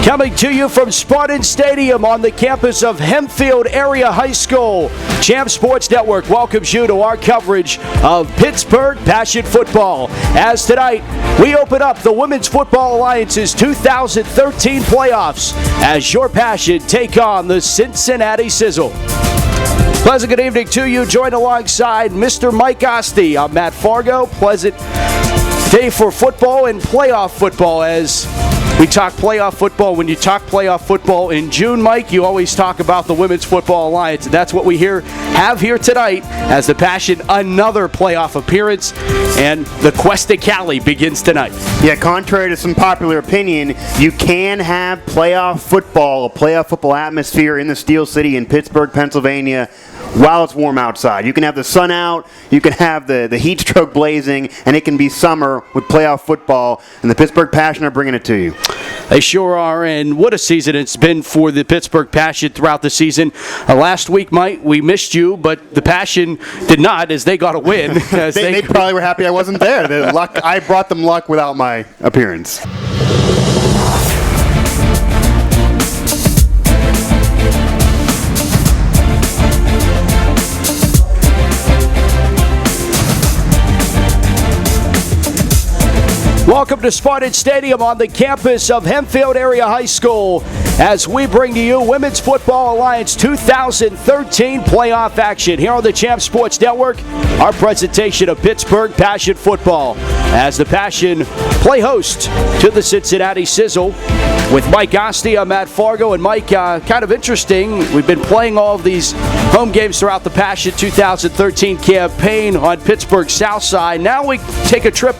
Coming to you from Spartan Stadium on the campus of Hempfield Area High School, Champ Sports Network welcomes you to our coverage of Pittsburgh Passion Football. As tonight, we open up the Women's Football Alliance's 2013 playoffs as your Passion take on the Cincinnati Sizzle. Pleasant good evening to you. Joined alongside Mr. Mike Osti. I'm Matt Fargo. Pleasant day for football and playoff football as we talk playoff football. When you talk playoff football in June, Mike, you always talk about the Women's Football Alliance. And that's what we have here tonight as the Passion, another playoff appearance, and the quest to Cali begins tonight. Yeah, contrary to some popular opinion, you can have playoff football, a playoff football atmosphere in the Steel City in Pittsburgh, Pennsylvania, while it's warm outside. You can have the sun out, you can have the heat stroke blazing, and it can be summer with playoff football, and the Pittsburgh Passion are bringing it to you. They sure are, and what a season it's been for the Pittsburgh Passion throughout the season. Last week, Mike, we missed you, but the Passion did not as they got a win. they probably were happy I wasn't there. I brought them luck without my appearance. Welcome to Spartan Stadium on the campus of Hempfield Area High School as we bring to you Women's Football Alliance 2013 playoff action here on the Champ Sports Network. Our presentation of Pittsburgh Passion Football as the Passion play host to the Cincinnati Sizzle. With Mike Osti, I'm Matt Fargo, and Mike, kind of interesting. We've been playing all of these home games throughout the Passion 2013 campaign on Pittsburgh's South Side. Now we take a trip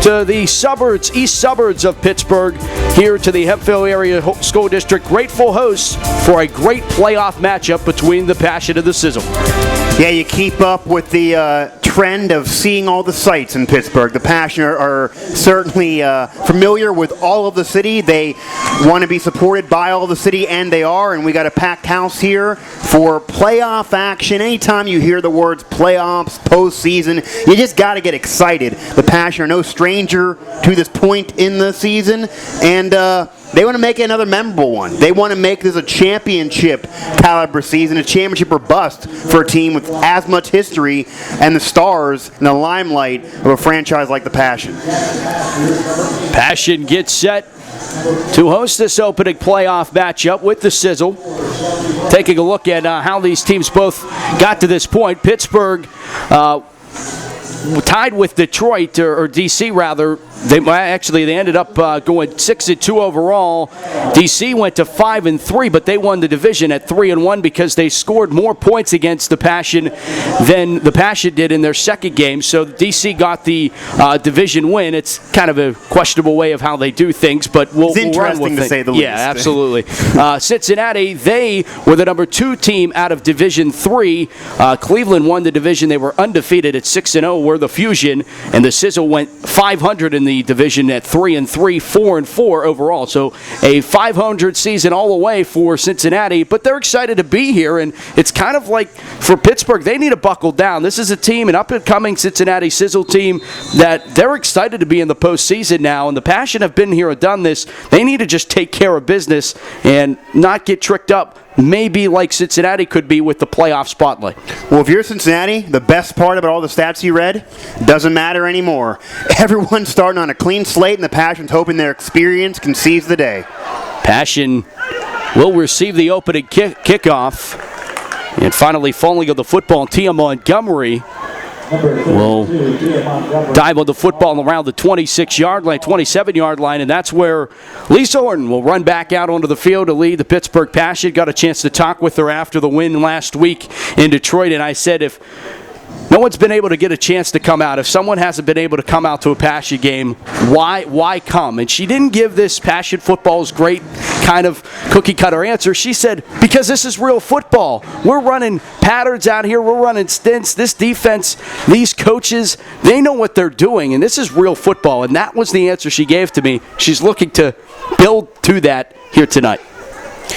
to the suburbs, east suburbs of Pittsburgh, here to the Hempfield Area School District. Grateful hosts for a great playoff matchup between the Passion and the Sizzle. Yeah, you keep up with the trend of seeing all the sights in Pittsburgh. The Passion are certainly familiar with all of the city. They want to be supported by all of the city, and they are. And we got a packed house here for playoff action. Anytime you hear the words playoffs, postseason, you just got to get excited. The Passion are no stranger to this point in the season, and they want to make it another memorable one. They want to make this a championship caliber season, a championship or bust for a team with as much history and the stars and the limelight of a franchise like the Passion. Passion gets set to host this opening playoff matchup with the Sizzle. Taking a look at how these teams both got to this point. Pittsburgh tied with Detroit, or DC rather. They ended up going 6-2 overall. DC went to 5-3, but they won the division at 3-1 because they scored more points against the Passion than the Passion did in their second game. So DC got the division win. It's kind of a questionable way of how they do things, but we'll run with it. To say the least. Yeah, absolutely. Cincinnati, they were the number 2 team out of Division 3. Cleveland won the division. They were undefeated at 6-0. We're the Fusion, and the Sizzle went 500 in the division at 3-3, 4-4 overall. So a 500 season all the way for Cincinnati, but they're excited to be here, and it's kind of like for Pittsburgh, they need to buckle down. This is a team, an up-and-coming Cincinnati Sizzle team, that they're excited to be in the postseason now, and the Passion have been here and done this. They need to just take care of business and not get tricked up, maybe like Cincinnati could be with the playoff spotlight. Well, if you're Cincinnati, the best part about all the stats you read doesn't matter anymore. Everyone's starting on a clean slate, and the Passion's hoping their experience can seize the day. Passion will receive the opening kickoff. And finally, falling of the football, Tia Montgomery will dive on the football around the 26-yard line, 27-yard line, and that's where Lisa Horton will run back out onto the field to lead the Pittsburgh Passion. Got a chance to talk with her after the win last week in Detroit, and I said if no one's been able to get a chance to come out, if someone hasn't been able to come out to a Passion game, why come? And she didn't give this Passion football's great kind of cookie-cutter answer. She said, because this is real football. We're running patterns out here. We're running stints. This defense, these coaches, they know what they're doing, and this is real football. And that was the answer she gave to me. She's looking to build to that here tonight.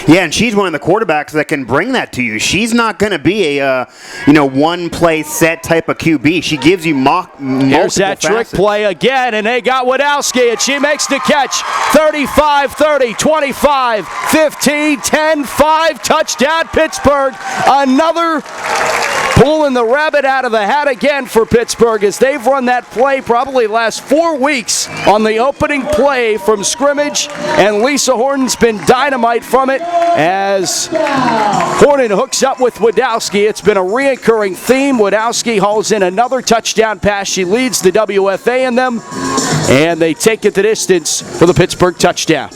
Yeah, and she's one of the quarterbacks that can bring that to you. She's not going to be a one-play set type of QB. She gives you multiple Here's that facets. trick play again, and they got Wadowski, and she makes the catch. 35-30, 25, 15, 10, 5, touchdown Pittsburgh. Another pulling the rabbit out of the hat again for Pittsburgh as they've run that play probably last 4 weeks on the opening play from scrimmage, and Lisa Horton's been dynamite from it as Horton hooks up with Wadowski. It's been a reoccurring theme. Wadowski hauls in another touchdown pass. She leads the WFA in them, and they take it the distance for the Pittsburgh touchdown.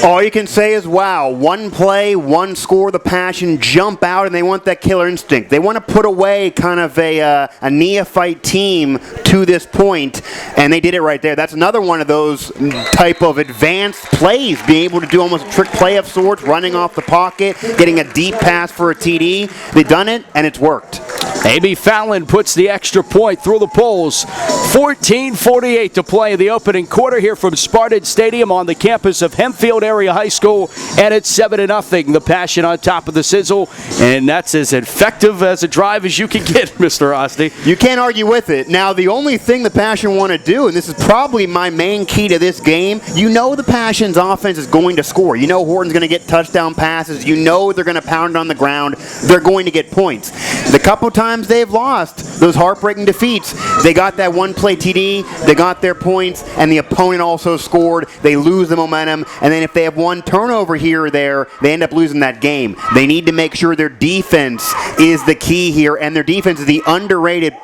All you can say is, wow, one play, one score, the Passion jump out, and they want that killer instinct. They want to put away kind of a neophyte team to this point, and they did it right there. That's another one of those type of advanced plays, being able to do almost a trick play of sorts, running off the pocket, getting a deep pass for a TD. They've done it, and it's worked. Amy Fallon puts the extra point through the poles. 14:48 to play in the opening quarter here from Spartan Stadium on the campus of Hempfield Area High School, and it's 7-0. The Passion on top of the Sizzle, and that's as effective as a drive as you can get, Mr. Osti. You can't argue with it. Now, the only thing the Passion want to do, and this is probably my main key to this game, the Passion's offense is going to score. Horton's going to get touchdown passes. They're going to pound it on the ground. They're going to get points. The couple times they've lost, those heartbreaking defeats, they got that one-play TD, they got their points, and the opponent also scored. They lose the momentum, and then if they have one turnover here or there, they end up losing that game. They need to make sure their defense is the key here, and their defense is the underrated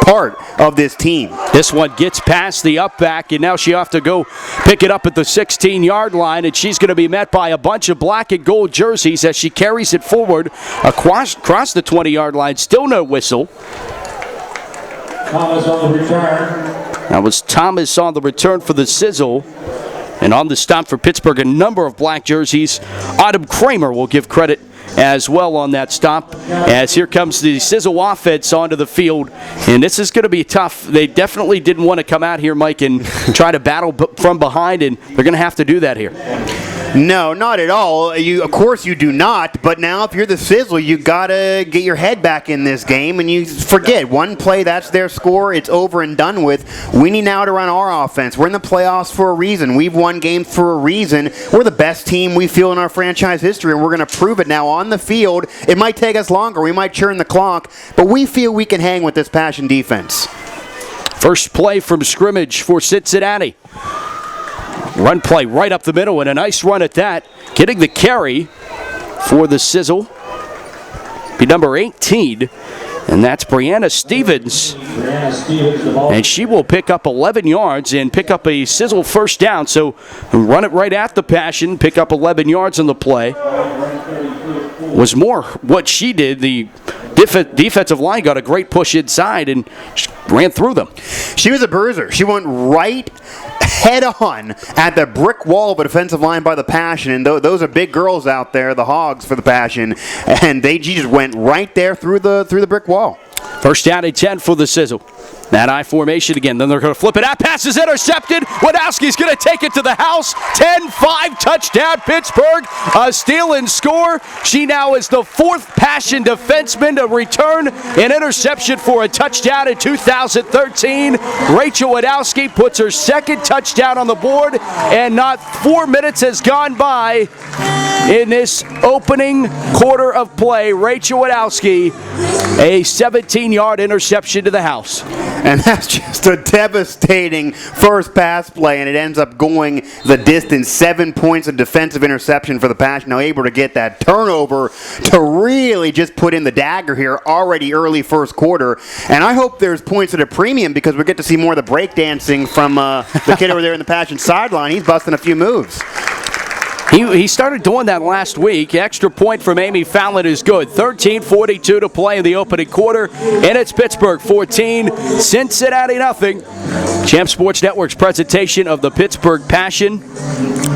part of this team. This one gets past the up back, and now she'll have to go pick it up at the 16-yard line, and she's going to be met by a bunch of black and gold jerseys as she carries it forward across the 20-yard line. Still no whistle. Thomas on the return. That was Thomas on the return for the Sizzle. And on the stop for Pittsburgh, a number of black jerseys. Autumn Kramer will give credit as well on that stop, as here comes the Sizzle offense onto the field, and this is going to be tough. They definitely didn't want to come out here, Mike, and try to battle from behind, and they're going to have to do that here. No, not at all. Of course you do not, but now if you're the Sizzle, you got to get your head back in this game, and you forget, one play, that's their score, it's over and done with. We need now to run our offense. We're in the playoffs for a reason. We've won games for a reason. We're the best team we feel in our franchise history, and we're going to prove it now on the field. It might take us longer. We might churn the clock, but we feel we can hang with this Passion defense. First play from scrimmage for Cincinnati. Run play right up the middle, and a nice run at that. Getting the carry for the Sizzle. Be number 18, and that's Brianna Stevens. And she will pick up 11 yards and pick up a Sizzle first down. So run it right at the Passion, pick up 11 yards on the play. Was more what she did. The defensive line got a great push inside and ran through them. She was a bruiser. She went right head-on at the brick wall of a defensive line by the Passion, and those are big girls out there, the Hogs for the Passion, and she just went right there through the brick wall. First down and 10 for the Sizzle. That I formation again. Then they're going to flip it out. Pass is intercepted. Wadowski's going to take it to the house. 10-5 touchdown Pittsburgh. A steal and score. She now is the fourth Passion defenseman to return an interception for a touchdown in 2013. Rachel Wadowski puts her second touchdown on the board, and not 4 minutes has gone by in this opening quarter of play. Rachel Wadowski, a 17-yard interception to the house. And that's just a devastating first pass play, and it ends up going the distance. 7 points of defensive interception for the Passion. Now able to get that turnover to really just put in the dagger here already early first quarter. And I hope there's points at a premium because we get to see more of the breakdancing from the kid over there in the Passion sideline. He's busting a few moves. He started doing that last week. Extra point from Amy Fallon is good. 13:42 to play in the opening quarter, and it's Pittsburgh 14, Cincinnati nothing. Champ Sports Network's presentation of the Pittsburgh Passion,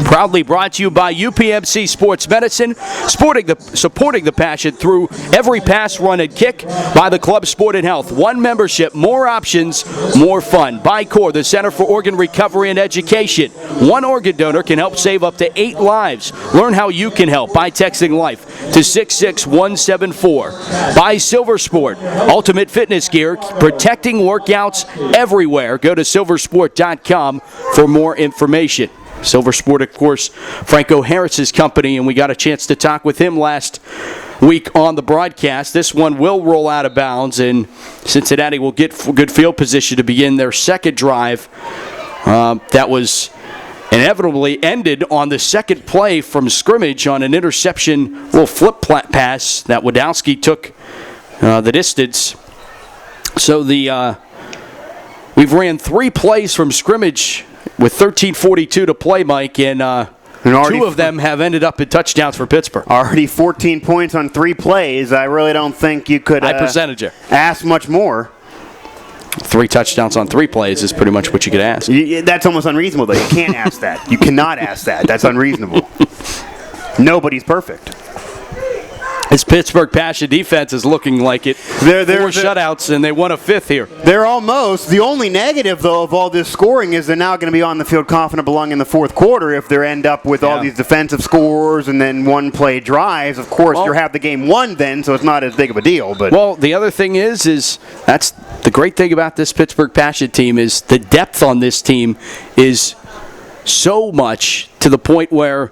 proudly brought to you by UPMC Sports Medicine, supporting the Passion through every pass, run, and kick by the Club Sport and Health. One membership, more options, more fun. By CORE, the Center for Organ Recovery and Education. One organ donor can help save up to 8 lives. Learn how you can help by texting LIFE to 66174. By Silver Sport, ultimate fitness gear, protecting workouts everywhere. Go to silversport.com for more information. Silver Sport, of course, Franco Harris's company, and we got a chance to talk with him last week on the broadcast. This one will roll out of bounds, and Cincinnati will get good field position to begin their second drive. That was inevitably ended on the second play from scrimmage on an interception, little flip pass that Wadowski took the distance. So we've ran 3 plays from scrimmage with 13:42 to play, Mike, and 2 of them have ended up in touchdowns for Pittsburgh. Already 14 points on 3 plays. I really don't think you could ask much more. 3 touchdowns on 3 plays is pretty much what you could ask. That's almost unreasonable, though. You can't ask that. You cannot ask that. That's unreasonable. Nobody's perfect. This Pittsburgh Passion defense is looking like it. 4 shutouts, and they won a 5th here. They're almost. The only negative, though, of all this scoring is they're now going to be on the field confident belonging in the fourth quarter if they end up with all these defensive scores and then one-play drives. Of course, you have the game won then, so it's not as big of a deal. But well, the other thing is that's the great thing about this Pittsburgh Passion team is the depth on this team is so much to the point where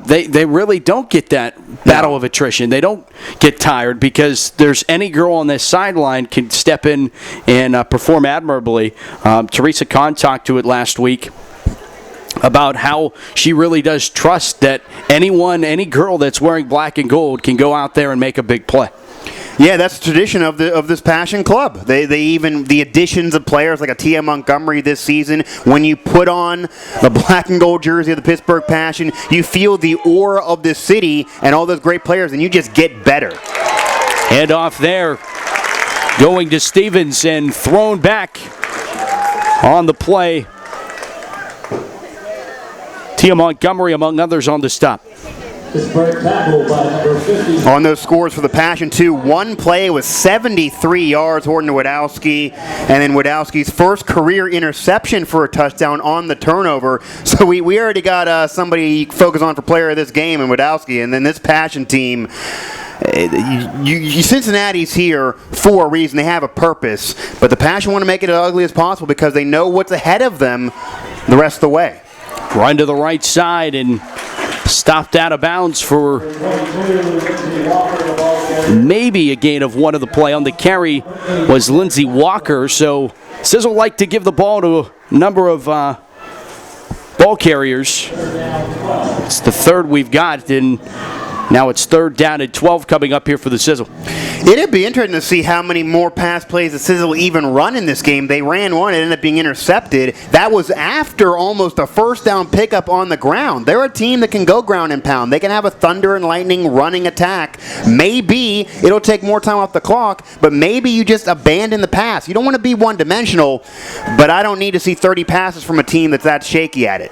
they really don't get that battle of attrition. They don't get tired because there's any girl on this sideline can step in and perform admirably. Teresa Kahn talked to it last week about how she really does trust that any girl that's wearing black and gold can go out there and make a big play. Yeah, that's the tradition of this Passion Club. They even the additions of players like a Tia Montgomery this season. When you put on the black and gold jersey of the Pittsburgh Passion, you feel the aura of this city and all those great players, and you just get better. Hand off there, going to Stevens and thrown back on the play. Tia Montgomery, among others, on the stop. On those scores for the Passion, too, one play was 73 yards, Horton to Wadowski, and then Wadowski's first career interception for a touchdown on the turnover. So we already got somebody focused on for player of this game in Wadowski, and then this Passion team, Cincinnati's here for a reason. They have a purpose, but the Passion want to make it as ugly as possible because they know what's ahead of them the rest of the way. Run to the right side and stopped out of bounds for maybe a gain of 1 of the play. On the carry was Lindsey Walker. So Sizzle like to give the ball to a number of ball carriers. It's the 3rd we've got, and now it's 3rd down and 12 coming up here for the Sizzle. It'd be interesting to see how many more pass plays the Sizzle even run in this game. They ran one, it ended up being intercepted. That was after almost a first down pickup on the ground. They're a team that can go ground and pound. They can have a thunder and lightning running attack. Maybe it'll take more time off the clock, but maybe you just abandon the pass. You don't want to be one-dimensional, but I don't need to see 30 passes from a team that's that shaky at it.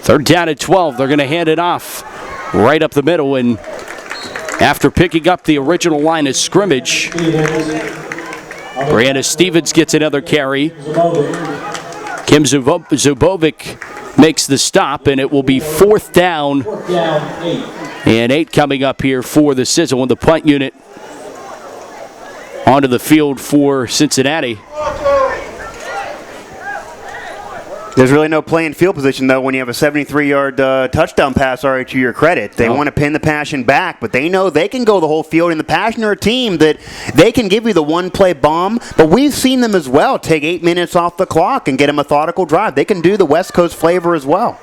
3rd down and 12. They're going to hand it off right up the middle, and after picking up the original line of scrimmage, Brianna Stevens gets another carry. Kim Zubovic makes the stop, and it will be 4th down and 8 coming up here for the Sizzle, and the punt unit onto the field for Cincinnati. There's really no play in field position, though, when you have a 73-yard touchdown pass already to your credit. They want to pin the Passion back, but they know they can go the whole field, and the Passion are a team that they can give you the one-play bomb, but we've seen them as well take 8 minutes off the clock and get a methodical drive. They can do the West Coast flavor as well.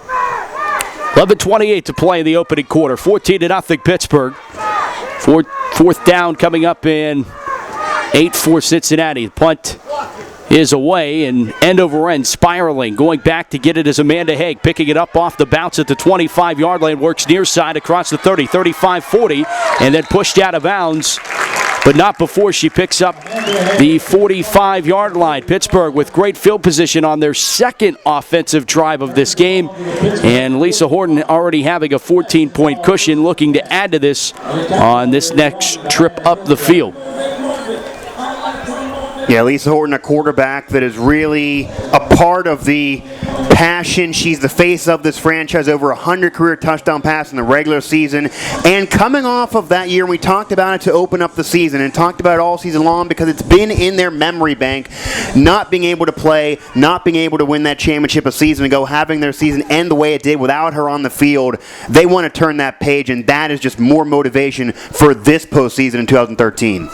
11:28 to play in the opening quarter. 14-0 Pittsburgh. 4th down coming up in 8 for Cincinnati. The punt is away, and end over end spiraling. Going back to get it is Amanda Haig, picking it up off the bounce at the 25-yard line, works near side across the 30, 35, 40, and then pushed out of bounds but not before she picks up the 45-yard line. Pittsburgh with great field position on their second offensive drive of this game, and Lisa Horton already having a 14-point cushion, looking to add to this on this next trip up the field. Yeah, Lisa Horton, a quarterback that is really a part of the passion. She's the face of this franchise, over 100 career touchdown passes in the regular season. And coming off of that year, we talked about it to open up the season and talked about it all season long because it's been in their memory bank, not being able to play, not being able to win that championship a season ago, having their season end the way it did without her on the field. They want to turn that page, and that is just more motivation for this postseason in 2013.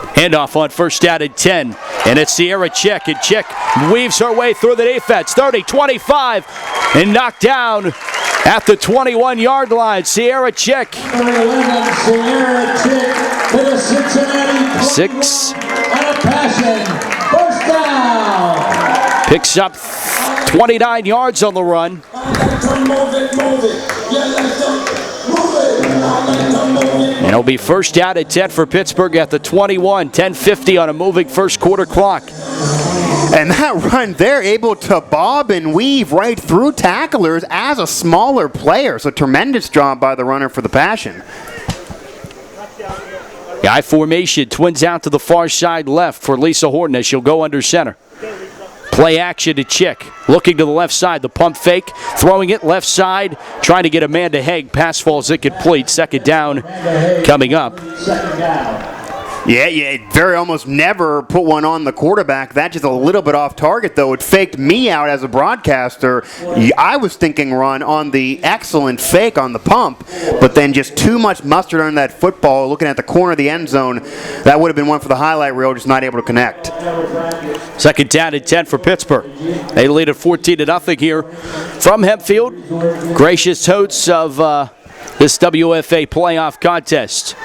Handoff on first down and 10, and it's Sierra Chick, and Chick weaves her way through the defense, 30, 25, and knocked down at the 21-yard line. Sierra Chick. Sierra Chick to the Cincinnati 6. And a passion. First down. Picks up 29 yards on the run. And it'll be first down at 10 for Pittsburgh at the 21, 10:50 on a moving first quarter clock. And that run, they're able to bob and weave right through tacklers as a smaller player. So tremendous job by the runner for the Passion. The I formation, twins out to the far side left for Lisa Horton as she'll go under center. Play action to Chick. Looking to the left side. The pump fake. Throwing it left side. Trying to get Amanda Haig. Pass falls incomplete. Second down coming up. Yeah, very almost never put one on the quarterback. That's just a little bit off target, though. It faked me out as a broadcaster. I was thinking run on the excellent fake on the pump, but then just too much mustard on that football. Looking at the corner of the end zone, that would have been one for the highlight reel, just not able to connect. Second down and 10 for Pittsburgh. They lead at 14-0 here from Hempfield. Gracious hosts of this WFA playoff contest.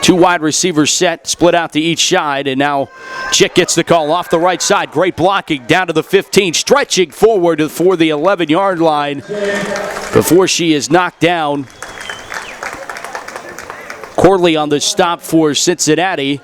Two wide receivers set, split out to each side, and now Chick gets the call off the right side. Great blocking down to the 15, stretching forward for the 11-yard line before she is knocked down. Corley on the stop for Cincinnati,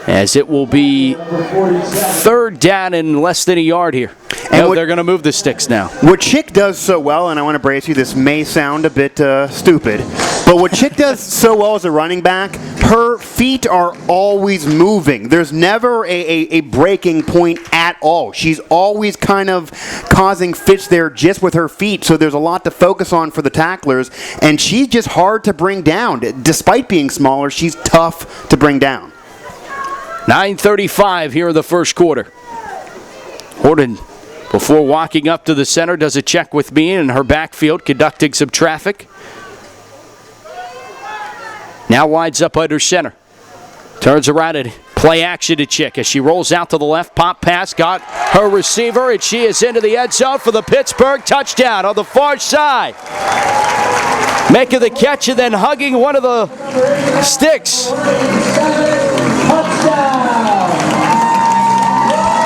as it will be third down and less than a yard here. And they're going to move the sticks now. What Chick does so well, and I want to brace you, this may sound a bit stupid, but what Chick does so well as a running back, her feet are always moving. There's never a breaking point at all. She's always kind of causing fits there just with her feet, so there's a lot to focus on for the tacklers, and she's just hard to bring down. Despite being smaller, she's tough to bring down. 9:35 here in the first quarter. Horton, before walking up to the center, does a check with me in her backfield, conducting some traffic. Now lines up under center. Turns around and play action to Chick as she rolls out to the left. Pop pass, got her receiver, and she is into the end zone for the Pittsburgh touchdown on the far side. Making the catch and then hugging one of the sticks.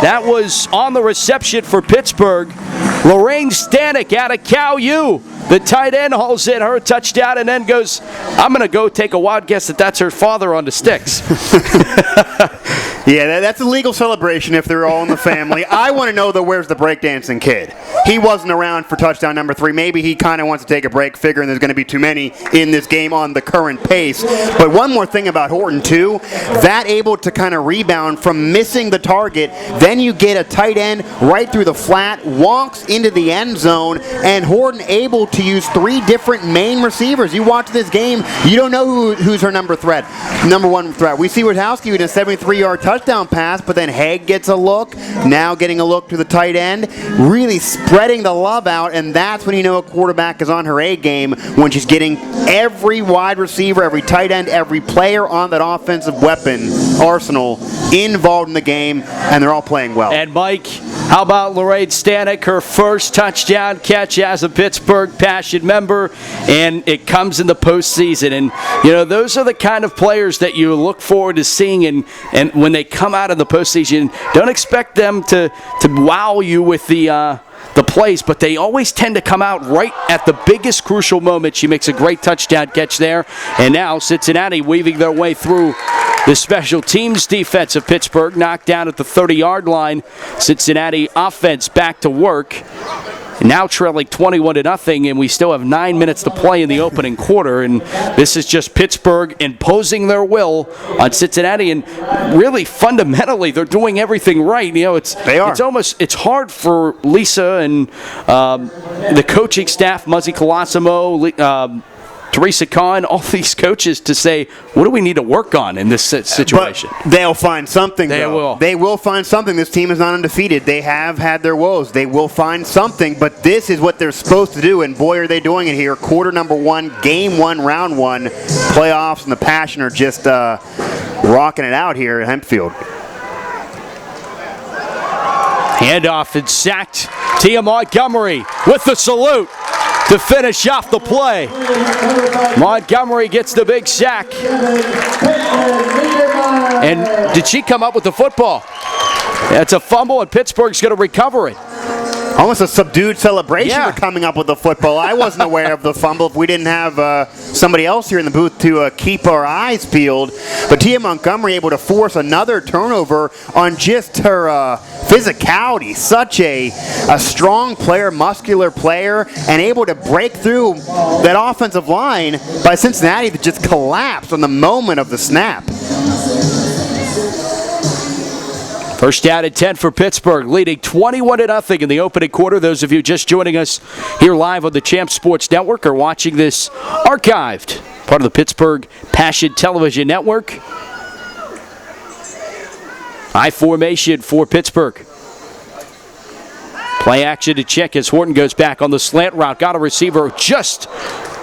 That was on the reception for Pittsburgh. Lorraine Stanek out of Cal U. The tight end hauls in her touchdown and then goes, I'm going to go take a wild guess that that's her father on the sticks. Yeah, that's a legal celebration if they're all in the family. I want to know, though, where's the breakdancing kid? He wasn't around for touchdown number 3. Maybe he kind of wants to take a break, figuring there's going to be too many in this game on the current pace. But one more thing about Horton, too, that able to kind of rebound from missing the target. Then you get a tight end right through the flat, walks into the end zone, and Horton able to use 3 different main receivers. You watch this game, you don't know who's her number one threat. We see Wojtowski with a 73-yard touchdown pass, but then Haig gets a look, now getting a look to the tight end, really spreading the love out, and that's when you know a quarterback is on her A game, when she's getting every wide receiver, every tight end, every player on that offensive weapon arsenal involved in the game, and they're all playing well. And Mike, how about Lorraine Stanek, her first touchdown catch as a Pittsburgh Passion member, and it comes in the postseason. And, you know, those are the kind of players that you look forward to seeing, and when they come out in the postseason, don't expect them to wow you with the plays, but they always tend to come out right at the biggest crucial moment. She makes a great touchdown catch there, and now Cincinnati weaving their way through The special teams defense of Pittsburgh knocked down at the 30-yard line. Cincinnati offense back to work. Now trailing 21-0, and we still have 9 minutes to play in the opening quarter. And this is just Pittsburgh imposing their will on Cincinnati. And really, fundamentally, they're doing everything right. You know, it's hard for Lisa and the coaching staff, Muzzy Colosimo, Teresa Kahn, all these coaches to say, what do we need to work on in this situation? But they'll find something, They will. They will find something. This team is not undefeated. They have had their woes. They will find something, but this is what they're supposed to do, and boy, are they doing it here. Quarter number 1, game 1, round 1. Playoffs and the Passion are just rocking it out here at Hempfield. Handoff and sacked. Tia Montgomery with the salute to finish off the play. Montgomery gets the big sack. And did she come up with the football? It's a fumble, and Pittsburgh's going to recover it. Almost a subdued celebration for coming up with the football. I wasn't aware of the fumble if we didn't have somebody else here in the booth to keep our eyes peeled. But Tia Montgomery able to force another turnover on just her physicality. Such a strong player, muscular player, and able to break through that offensive line by Cincinnati that just collapsed on the moment of the snap. First down and 10 for Pittsburgh, leading 21-0 in the opening quarter. Those of you just joining us here live on the Champ Sports Network are watching this archived, part of the Pittsburgh Passion Television Network. I formation for Pittsburgh. Play action to check as Horton goes back on the slant route. Got a receiver just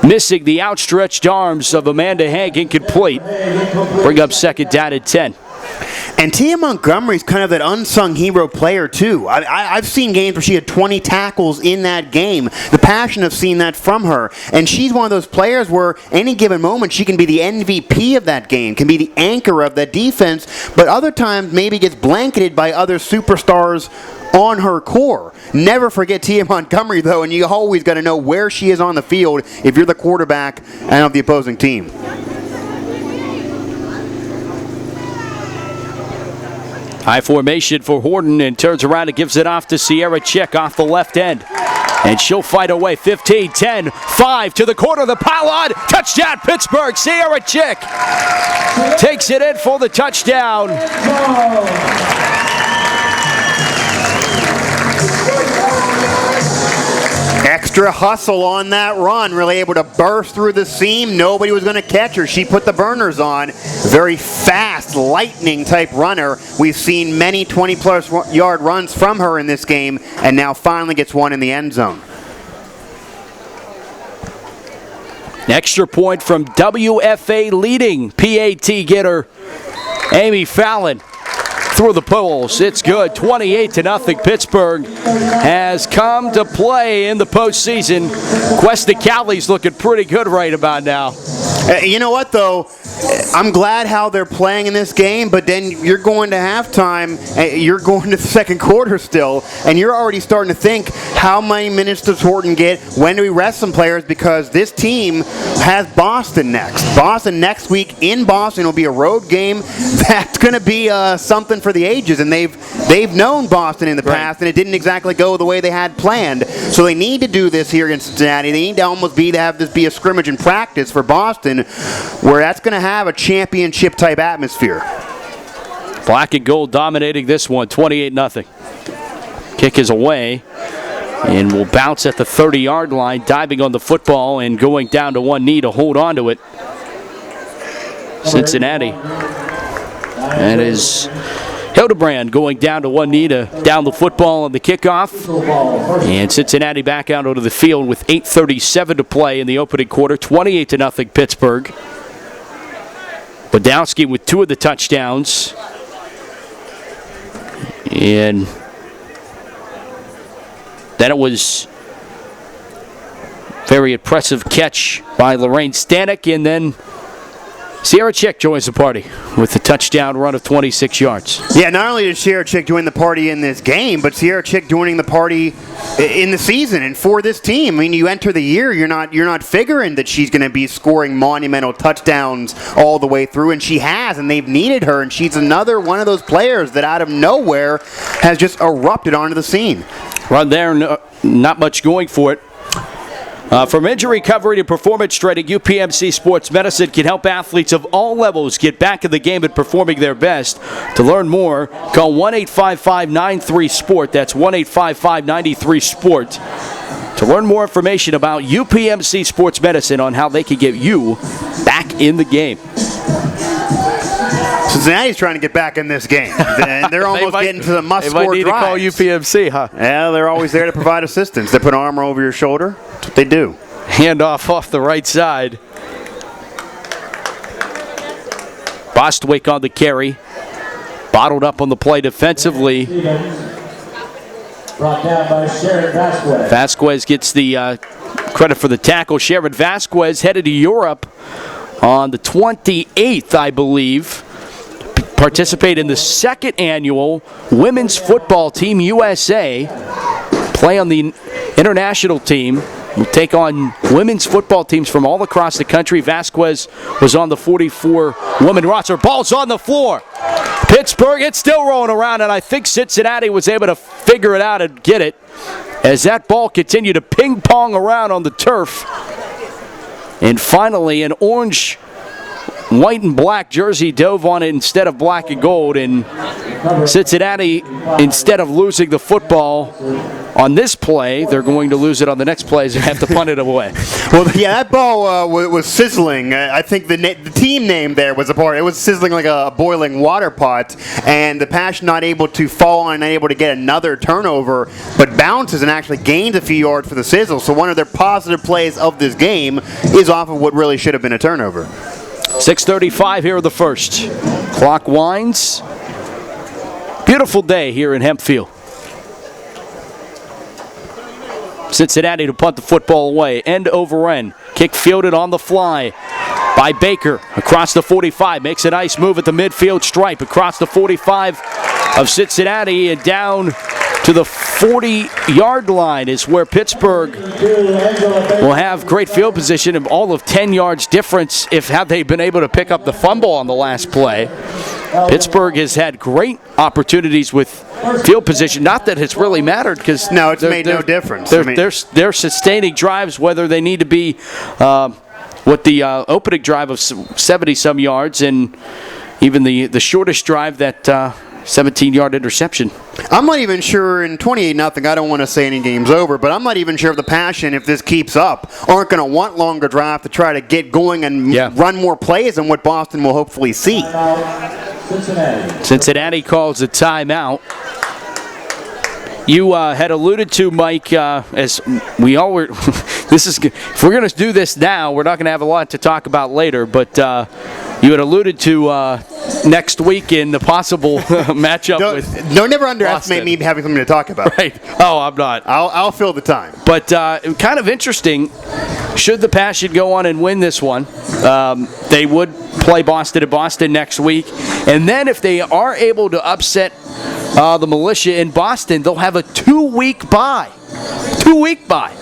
missing the outstretched arms of Amanda Haig, incomplete. Bring up second down and 10. And Tia Montgomery's kind of that unsung hero player, too. I've seen games where she had 20 tackles in that game. The Passion have seen that from her. And she's one of those players where any given moment she can be the MVP of that game, can be the anchor of that defense, but other times maybe gets blanketed by other superstars on her core. Never forget Tia Montgomery, though, and you always got to know where she is on the field if you're the quarterback and of the opposing team. High formation for Horton, and turns around and gives it off to Sierra Chick off the left end. And she'll fight away. 15, 10, 5 to the corner of the pylon. Touchdown, Pittsburgh. Sierra Chick takes it in for the touchdown. Extra hustle on that run, really able to burst through the seam. Nobody was going to catch her. She put the burners on. Very fast, lightning type runner. We've seen many 20-plus yard runs from her in this game, and now finally gets one in the end zone. Extra point from WFA leading PAT getter Amy Fallon. Through the poles. It's good. 28-0. Pittsburgh has come to play in the postseason. Cuesta Cali's looking pretty good right about now. You know what, though? I'm glad how they're playing in this game, but then you're going to halftime, you're going to the second quarter still, and you're already starting to think, how many minutes does Horton get? When do we rest some players? Because this team has Boston next. Boston next week in Boston will be a road game. That's going to be something for the ages, and they've known Boston in the past, and it didn't exactly go the way they had planned. So they need to do this here in Cincinnati. They need to almost have this be a scrimmage in practice for Boston, where that's going to have a championship type atmosphere. Black and gold dominating this one, 28-0. Kick is away and will bounce at the 30-yard line, diving on the football and going down to one knee to hold on to it. Cincinnati. That is Hildebrand going down to one knee to down the football on the kickoff. And Cincinnati back out onto the field with 8:37 to play in the opening quarter. 28-0 Pittsburgh. Badowski with 2 of the touchdowns. And then it was very impressive catch by Lorraine Stanek, and then Sierra Chick joins the party with a touchdown run of 26 yards. Yeah, not only did Sierra Chick join the party in this game, but Sierra Chick joining the party in the season and for this team. I mean, you enter the year, you're not figuring that she's going to be scoring monumental touchdowns all the way through, and she has, and they've needed her, and she's another one of those players that out of nowhere has just erupted onto the scene. Run there, not much going for it. From injury recovery to performance training, UPMC Sports Medicine can help athletes of all levels get back in the game and performing their best. To learn more, call 1-855-93-SPORT. That's 1-855-93-SPORT. To learn more information about UPMC Sports Medicine on how they can get you back in the game. Cincinnati's trying to get back in this game. And they're almost getting to the must-score drives. They might need to call UPMC, huh? Yeah, they're always there to provide assistance. They put an armor over your shoulder. That's what they do. Handoff off the right side. Bostwick on the carry. Bottled up on the play defensively. Brought down by Sharon Vasquez. Vasquez gets the credit for the tackle. Sharon Vasquez headed to Europe on the 28th, I believe. Participate in the second annual Women's Football Team USA. Play on the international team. We'll take on women's football teams from all across the country. Vasquez was on the 44-woman roster. Ball's on the floor. Pittsburgh, it's still rolling around, and I think Cincinnati was able to figure it out and get it as that ball continued to ping-pong around on the turf. And finally, an orange, white and black jersey dove on it instead of black and gold, and Cincinnati, instead of losing the football on this play, they're going to lose it on the next play as they have to punt it away. Well, yeah, that ball was sizzling. I think the team name there was a part. It was sizzling like a boiling water pot, and the Passion not able to fall on and not able to get another turnover, but bounces and actually gains a few yards for the Sizzle. So one of their positive plays of this game is off of what really should have been a turnover. 6:35 here in the first. Clock winds. Beautiful day here in Hempfield. Cincinnati to punt the football away. End over end. Kick fielded on the fly by Baker. Across the 45. Makes a nice move at the midfield stripe. Across the 45 of Cincinnati and down to the 40-yard line is where Pittsburgh will have great field position of all of 10 yards difference if had they been able to pick up the fumble on the last play. Pittsburgh has had great opportunities with field position. Not that it's really mattered because no, it's made no difference. They're sustaining drives, whether they need to be with the opening drive of 70-some yards and even the shortest drive that 17-yard interception. I'm not even sure in 28-0, I don't want to say any game's over, but I'm not even sure if the Passion, if this keeps up, aren't going to want longer drive to try to get going and run more plays than what Boston will hopefully see. Cincinnati calls a timeout. You had alluded to, Mike, as we all were, if we're going to do this now, we're not going to have a lot to talk about later, but you had alluded to next week in the possible matchup with Don't never underestimate me having something to talk about. Right. Oh, I'm not. I'll fill the time. But kind of interesting, should the Passion go on and win this one, they would play Boston at Boston next week. And then if they are able to upset the Militia in Boston, they'll have a 2-week bye. 2-week bye.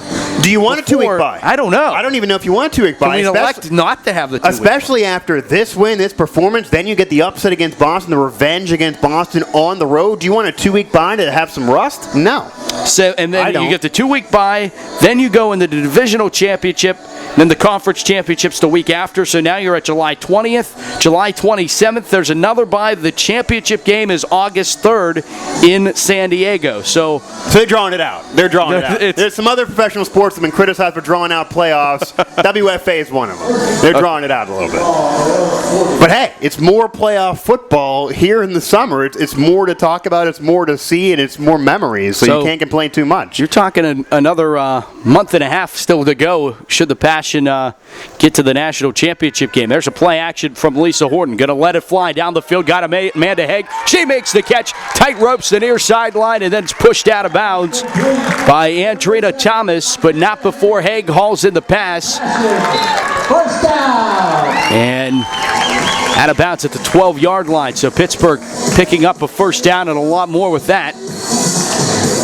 Do you want a 2-week bye? I don't know. I don't even know if you want a 2-week bye. I mean, elect not to have the 2 weeks. Especially after this win, this performance, then you get the upset against Boston, the revenge against Boston on the road. Do you want a 2-week bye to have some rust? No. So, and then you get the 2-week bye, then you go into the divisional championship, then the conference championships the week after. So now you're at July 20th, July 27th. There's another bye. The championship game is August 3rd in San Diego. So they're drawing it out. They're drawing it out. There's some other professional sports that have been criticized for drawing out playoffs. WFA is one of them. They're drawing it out a little bit. But hey, it's more playoff football here in the summer. It's more to talk about. It's more to see, and it's more memories. So you can't complain too much. You're talking another month and a half still to go should the Passion get to the national championship game. There's a play action from Lisa Horton. Going to let it fly down the field. Got Amanda Haig. She makes the catch. Tight ropes the near sideline, and then it's pushed out of bounds by Andrina Thomas, but not before Haig hauls in the pass. First down. And out of bounds at the 12-yard line. So Pittsburgh picking up a first down and a lot more with that.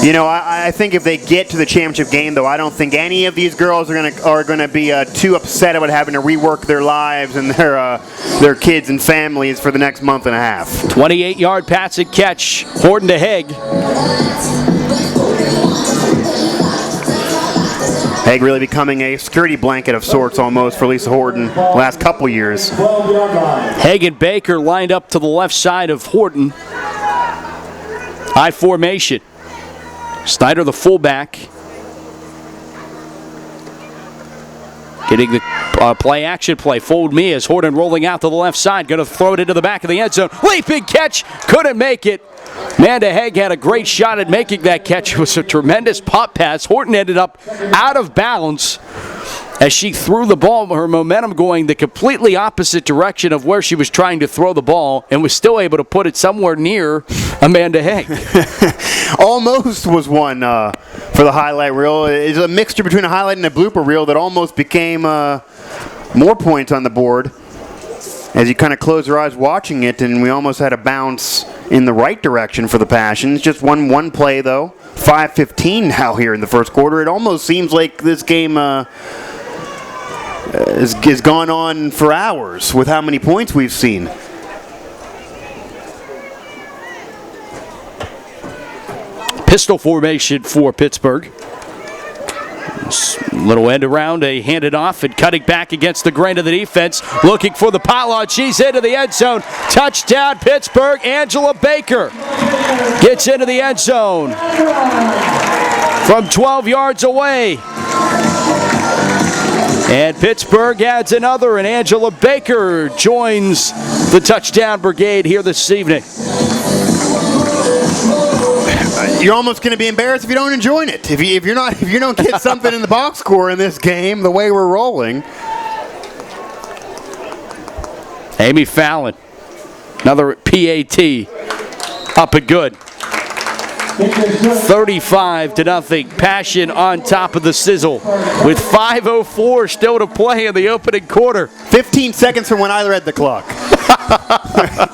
You know, I think if they get to the championship game, though, I don't think any of these girls are gonna be too upset about having to rework their lives and their kids and families for the next month and a half. 28-yard pass and catch. Horton to Haig. Haig really becoming a security blanket of sorts almost for Lisa Horton last couple years. 12-yard line. Haig and Baker lined up to the left side of Horton. I formation. Snyder, the fullback, getting the play-action play. Fold me as Horton rolling out to the left side. Going to throw it into the back of the end zone. Leaping catch. Couldn't make it. Amanda Haig had a great shot at making that catch. It was a tremendous pop pass. Horton ended up out of bounds as she threw the ball, her momentum going the completely opposite direction of where she was trying to throw the ball, and was still able to put it somewhere near Amanda Haig. Almost was one for the highlight reel. It's a mixture between a highlight and a blooper reel that almost became more points on the board as you kind of close your eyes watching it, and we almost had a bounce in the right direction for the Passions. Just one play, though. 5:15 now here in the first quarter. It almost seems like this game has gone on for hours with how many points we've seen. Pistol formation for Pittsburgh. Little end around, a handed off and cutting back against the grain of the defense. Looking for the pylon. She's into the end zone. Touchdown Pittsburgh. Angela Baker gets into the end zone from 12 yards away. And Pittsburgh adds another, and Angela Baker joins the touchdown brigade here this evening. You're almost going to be embarrassed if you don't enjoy it. If you don't get something in the box score in this game, the way we're rolling. Amy Fallon, another PAT, up and good. 35-0. Passion on top of the Sizzle with 5:04 still to play in the opening quarter. 15 seconds from when I read the clock.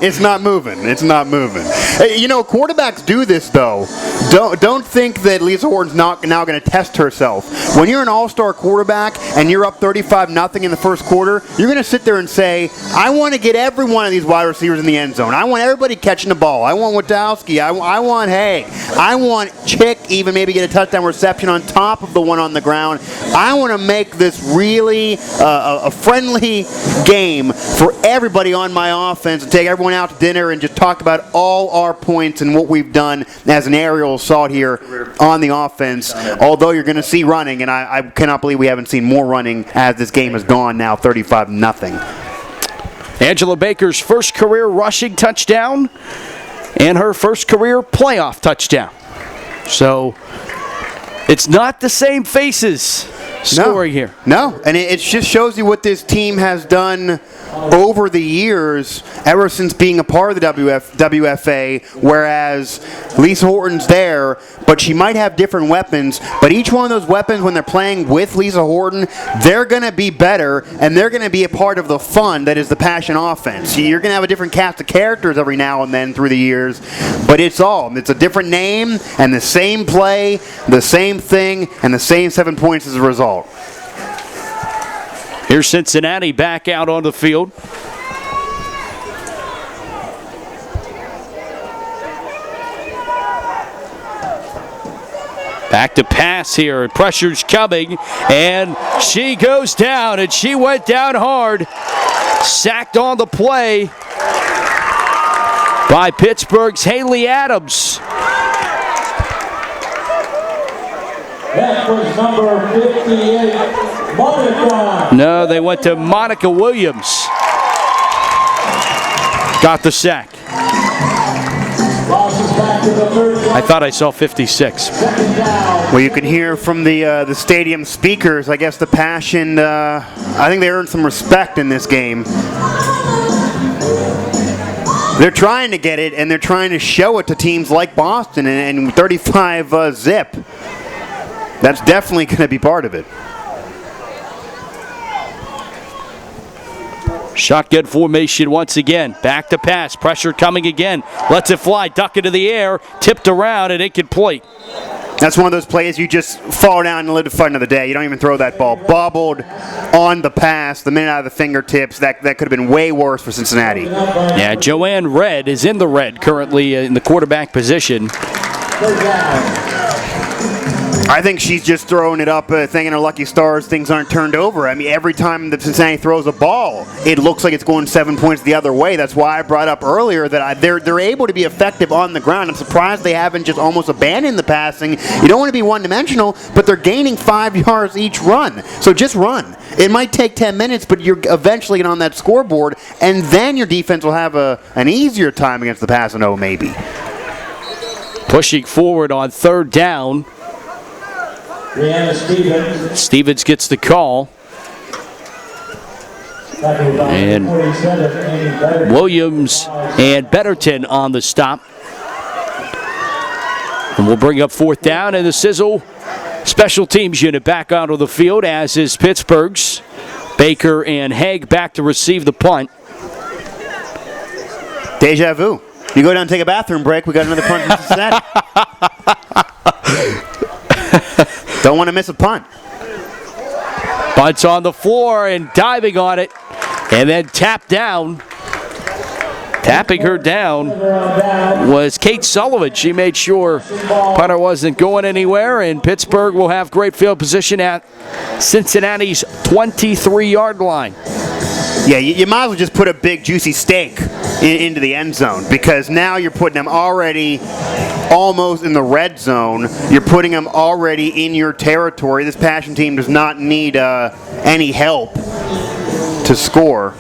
It's not moving. It's not moving. Hey, you know, quarterbacks do this, though. Don't think that Lisa Horton's now going to test herself. When you're an all-star quarterback and you're up 35-0 in the first quarter, you're going to sit there and say, I want to get every one of these wide receivers in the end zone. I want everybody catching the ball. I want Witowski. I want Haig. I want Chick even maybe get a touchdown reception on top of the one on the ground. I want to make this really a friendly game for everybody on my offense and take everyone out to dinner and just talk about all our points and what we've done as an aerial assault here on the offense. Although you're going to see running, and I cannot believe we haven't seen more running as this game has gone now 35-0. Angela Baker's first career rushing touchdown and her first career playoff touchdown. So it's not the same faces scoring here. No, and it just shows you what this team has done over the years, ever since being a part of the WFA, whereas Lisa Horton's there, but she might have different weapons, but each one of those weapons, when they're playing with Lisa Horton, they're going to be better, and they're going to be a part of the fun that is the Passion offense. You're going to have a different cast of characters every now and then through the years, but it's a different name, and the same play, the same thing, and the same 7 points as a result. Here's Cincinnati back out on the field. Back to pass here. Pressure's coming, and she goes down, and she went down hard. Sacked on the play by Pittsburgh's Haley Adams. That was number 58, Monica. No, they went to Monica Williams. Got the sack. I thought I saw 56. Well, you can hear from the stadium speakers, I guess the Passion, I think they earned some respect in this game. They're trying to get it, and they're trying to show it to teams like Boston and 35 zip. That's definitely going to be part of it. Shotgun formation once again. Back to pass. Pressure coming again. Lets it fly. Duck into the air. Tipped around and incomplete. That's one of those plays you just fall down and live to fight another day. You don't even throw that ball. Bobbled on the pass, the minute out of the fingertips. That could have been way worse for Cincinnati. Yeah, Joanne Red is in the red currently in the quarterback position. I think she's just throwing it up, thinking her lucky stars things aren't turned over. I mean, every time that Cincinnati throws a ball, it looks like it's going 7 points the other way. That's why I brought up earlier that they're able to be effective on the ground. I'm surprised they haven't just almost abandoned the passing. You don't want to be one-dimensional, but they're gaining 5 yards each run. So just run. It might take 10 minutes, but you're eventually on that scoreboard, and then your defense will have an easier time against the pass and maybe. Pushing forward on third down. Stevens gets the call. And Williams and Betterton on the stop. And we'll bring up fourth down, and the Sizzle special teams unit back onto the field, as is Pittsburgh's. Baker and Haig back to receive the punt. Deja vu. You go down and take a bathroom break, we got another punt from Cincinnati. Don't want to miss a punt. Punt's on the floor and diving on it, and then tapped down. Tapping her down was Kate Sullivan. She made sure punter wasn't going anywhere, and Pittsburgh will have great field position at Cincinnati's 23-yard line. Yeah, you might as well just put a big juicy steak into the end zone, because now you're putting them already almost in the red zone. You're putting them already in your territory. This Passion team does not need any help to score.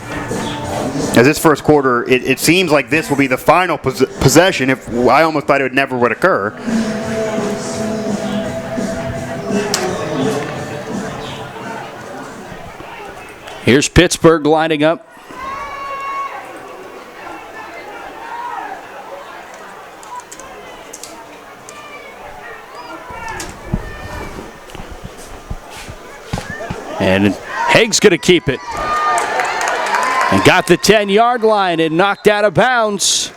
As this first quarter, it seems like this will be the final possession. If I almost thought it never would occur. Here's Pittsburgh lining up. And Haig's going to keep it. And got the 10-yard line and knocked out of bounds.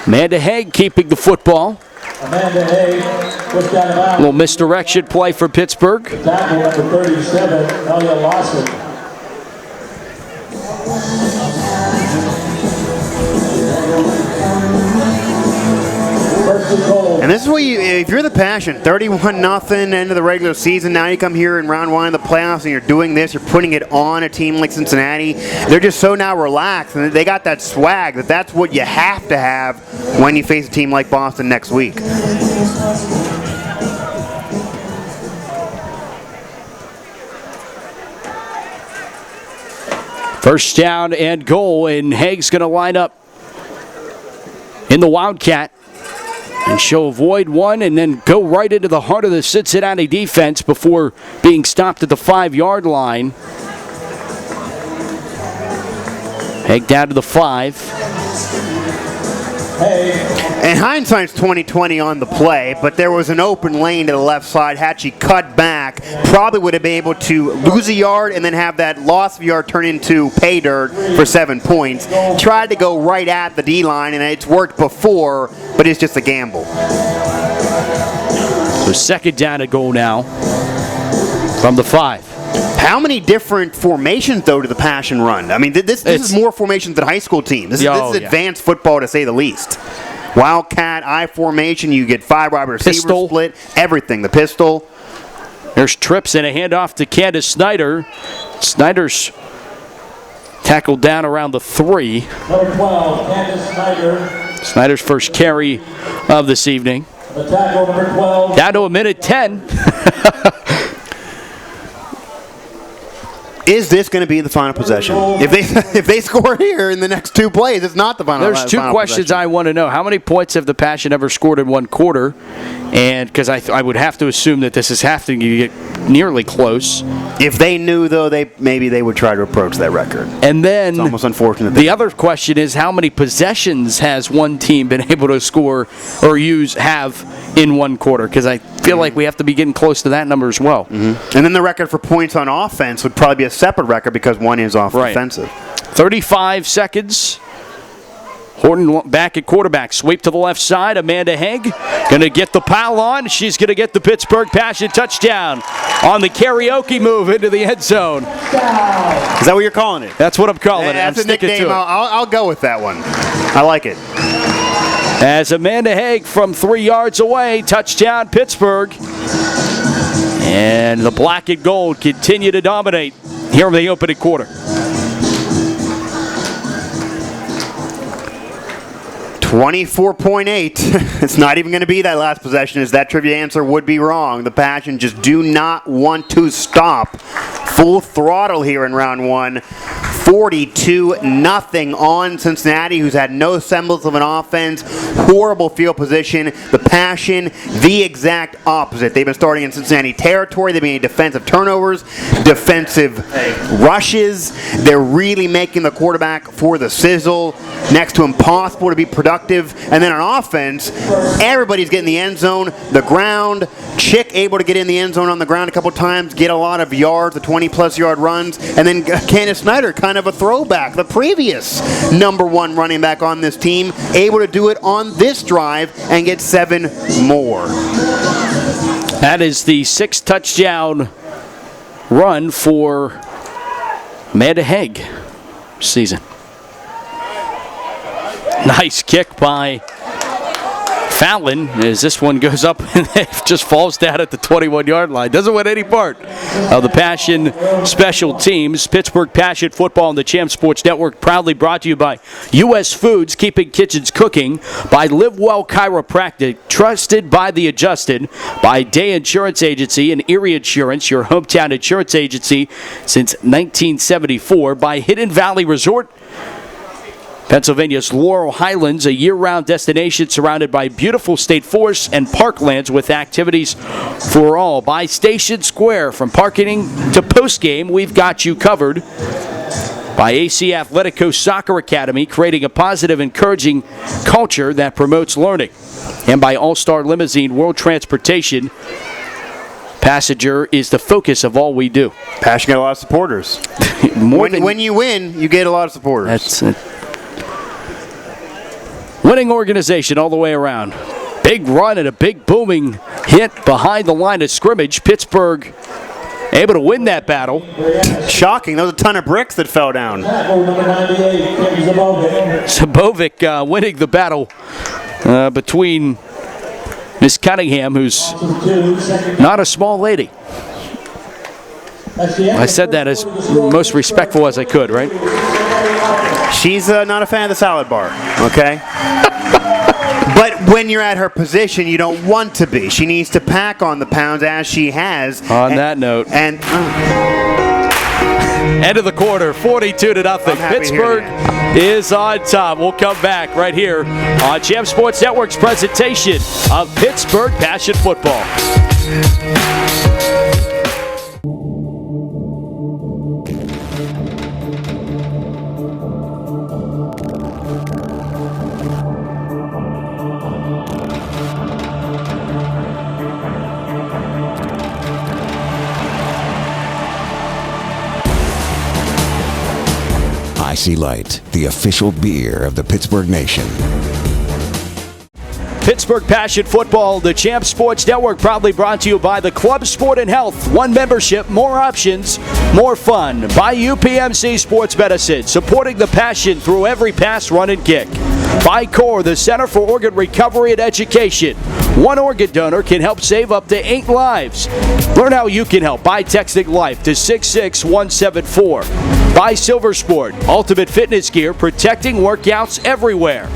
Amanda Haig keeping the football. Amanda Haig pushed out of bounds. Little misdirection play for Pittsburgh. Tackle number 37, Elia Lawson. And this is what if you're the Passion, 31-0 end of the regular season, now you come here in round one of the playoffs and you're doing this, you're putting it on a team like Cincinnati. They're just so now relaxed, and they got that swag that's what you have to have when you face a team like Boston next week. First down and goal, and Haig's going to line up in the Wildcat. And she'll avoid one and then go right into the heart of the Cincinnati defense before being stopped at the 5-yard line. Haig down to the 5. And hindsight's 20/20 on the play, but there was an open lane to the left side. Had she cut back, probably would have been able to lose a yard and then have that loss of yard turn into pay dirt for 7 points. Tried to go right at the D-line, and it's worked before, but it's just a gamble. So second down and goal now from the 5. How many different formations, though, do the Passion run? I mean, this is more formations than high school teams. This is advanced football, to say the least. Wildcat, I formation, you get 5 wide receivers split, everything. The pistol. There's trips and a handoff to Candace Snyder. Snyder's tackled down around the 3. Number 12, Candace Snyder. Snyder's first carry of this evening. The tackle, number 12. Down to a minute 10. Is this going to be the final possession? If they score here in the next 2 plays, it's not the final possession. There's 2 questions I want to know. How many points have the Passion ever scored in one quarter? And because I would have to assume that this is having to get nearly close. If they knew, though, maybe they would try to approach that record. And then it's almost unfortunate. The other question is, how many possessions has one team been able to score or have in one quarter? Because I feel like we have to be getting close to that number as well. And then the record for points on offense would probably be a separate record because one is offensive. 35 seconds. Horton back at quarterback. Sweep to the left side. Amanda Haig going to get the pile on. She's going to get the Pittsburgh Passion touchdown on the karaoke move into the end zone. Is that what you're calling it? That's what I'm calling it. That's I'm a nickname. I'll go with that one. I like it. As Amanda Haig from 3 yards away, touchdown Pittsburgh. And the black and gold continue to dominate here in the opening quarter. 24.8. It's not even going to be that last possession, as that trivia answer would be wrong. The Passion just do not want to stop. Full throttle here in round one. 42-0 on Cincinnati, who's had no semblance of an offense. Horrible field position. The Passion, the exact opposite. They've been starting in Cincinnati territory. They've been getting defensive turnovers, defensive rushes. They're really making the quarterback for the Sizzle next to impossible to be productive. And then on offense, everybody's getting the end zone, the ground. Chick able to get in the end zone on the ground a couple times, get a lot of yards, the 20-plus yard runs. And then Candace Snyder, kind of a throwback, the previous #1 running back on this team, able to do it on this drive and get 7 more. That is the 6th touchdown run for Amanda Haig season. Nice kick by Fallon as this one goes up and just falls down at the 21-yard line. Doesn't win any part of the Passion special teams. Pittsburgh Passion Football and the Champ Sports Network proudly brought to you by U.S. Foods, keeping kitchens cooking, by Live Well Chiropractic, trusted by the adjusted, by Day Insurance Agency and Erie Insurance, your hometown insurance agency since 1974, by Hidden Valley Resort, Pennsylvania's Laurel Highlands, a year-round destination surrounded by beautiful state forests and parklands with activities for all. By Station Square, from parking to postgame, we've got you covered. By AC Athletico Soccer Academy, creating a positive, encouraging culture that promotes learning. And by All-Star Limousine World Transportation, passenger is the focus of all we do. Passion got a lot of supporters. When you win, you get a lot of supporters. That's it. Winning organization all the way around. Big run and a big booming hit behind the line of scrimmage. Pittsburgh able to win that battle. Shocking. There was a ton of bricks that fell down. Sabovic winning the battle between Miss Cunningham, who's not a small lady. I said that as most respectful as I could, right? She's not a fan of the salad bar, okay? But when you're at her position, you don't want to be. She needs to pack on the pounds as she has. On that note. And end of the quarter, 42-0. Pittsburgh is on top. We'll come back right here on Champ Sports Network's presentation of Pittsburgh Passion Football. Icy Light, the official beer of the Pittsburgh Nation. Pittsburgh Passion Football, the Champ Sports Network, proudly brought to you by the Club Sport and Health. One membership, more options, more fun. By UPMC Sports Medicine, supporting the passion through every pass, run, and kick. By CORE, the Center for Organ Recovery and Education. One organ donor can help save up to 8 lives. Learn how you can help by texting LIFE to 66174. By Silver Sport, ultimate fitness gear, protecting workouts everywhere.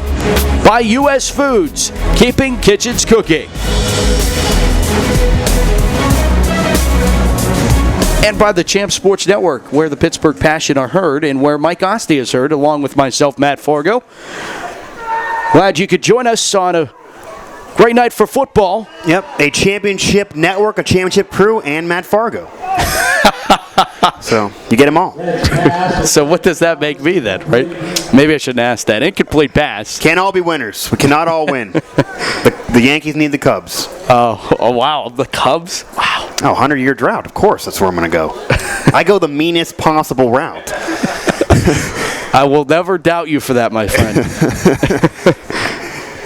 By U.S. Foods, keeping kitchens cooking. And by the Champ Sports Network, where the Pittsburgh Passion are heard and where Mike Ostia is heard, along with myself, Matt Fargo. Glad you could join us on a great night for football. Yep, a championship network, a championship crew, and Matt Fargo. So, you get them all. So what does that make me then, right? Maybe I shouldn't ask that. Incomplete pass. Can't all be winners. We cannot all win. The Yankees need the Cubs. Oh, wow. The Cubs? Wow. Oh, 100-year drought. Of course, that's where I'm going to go. I go the meanest possible route. I will never doubt you for that, my friend.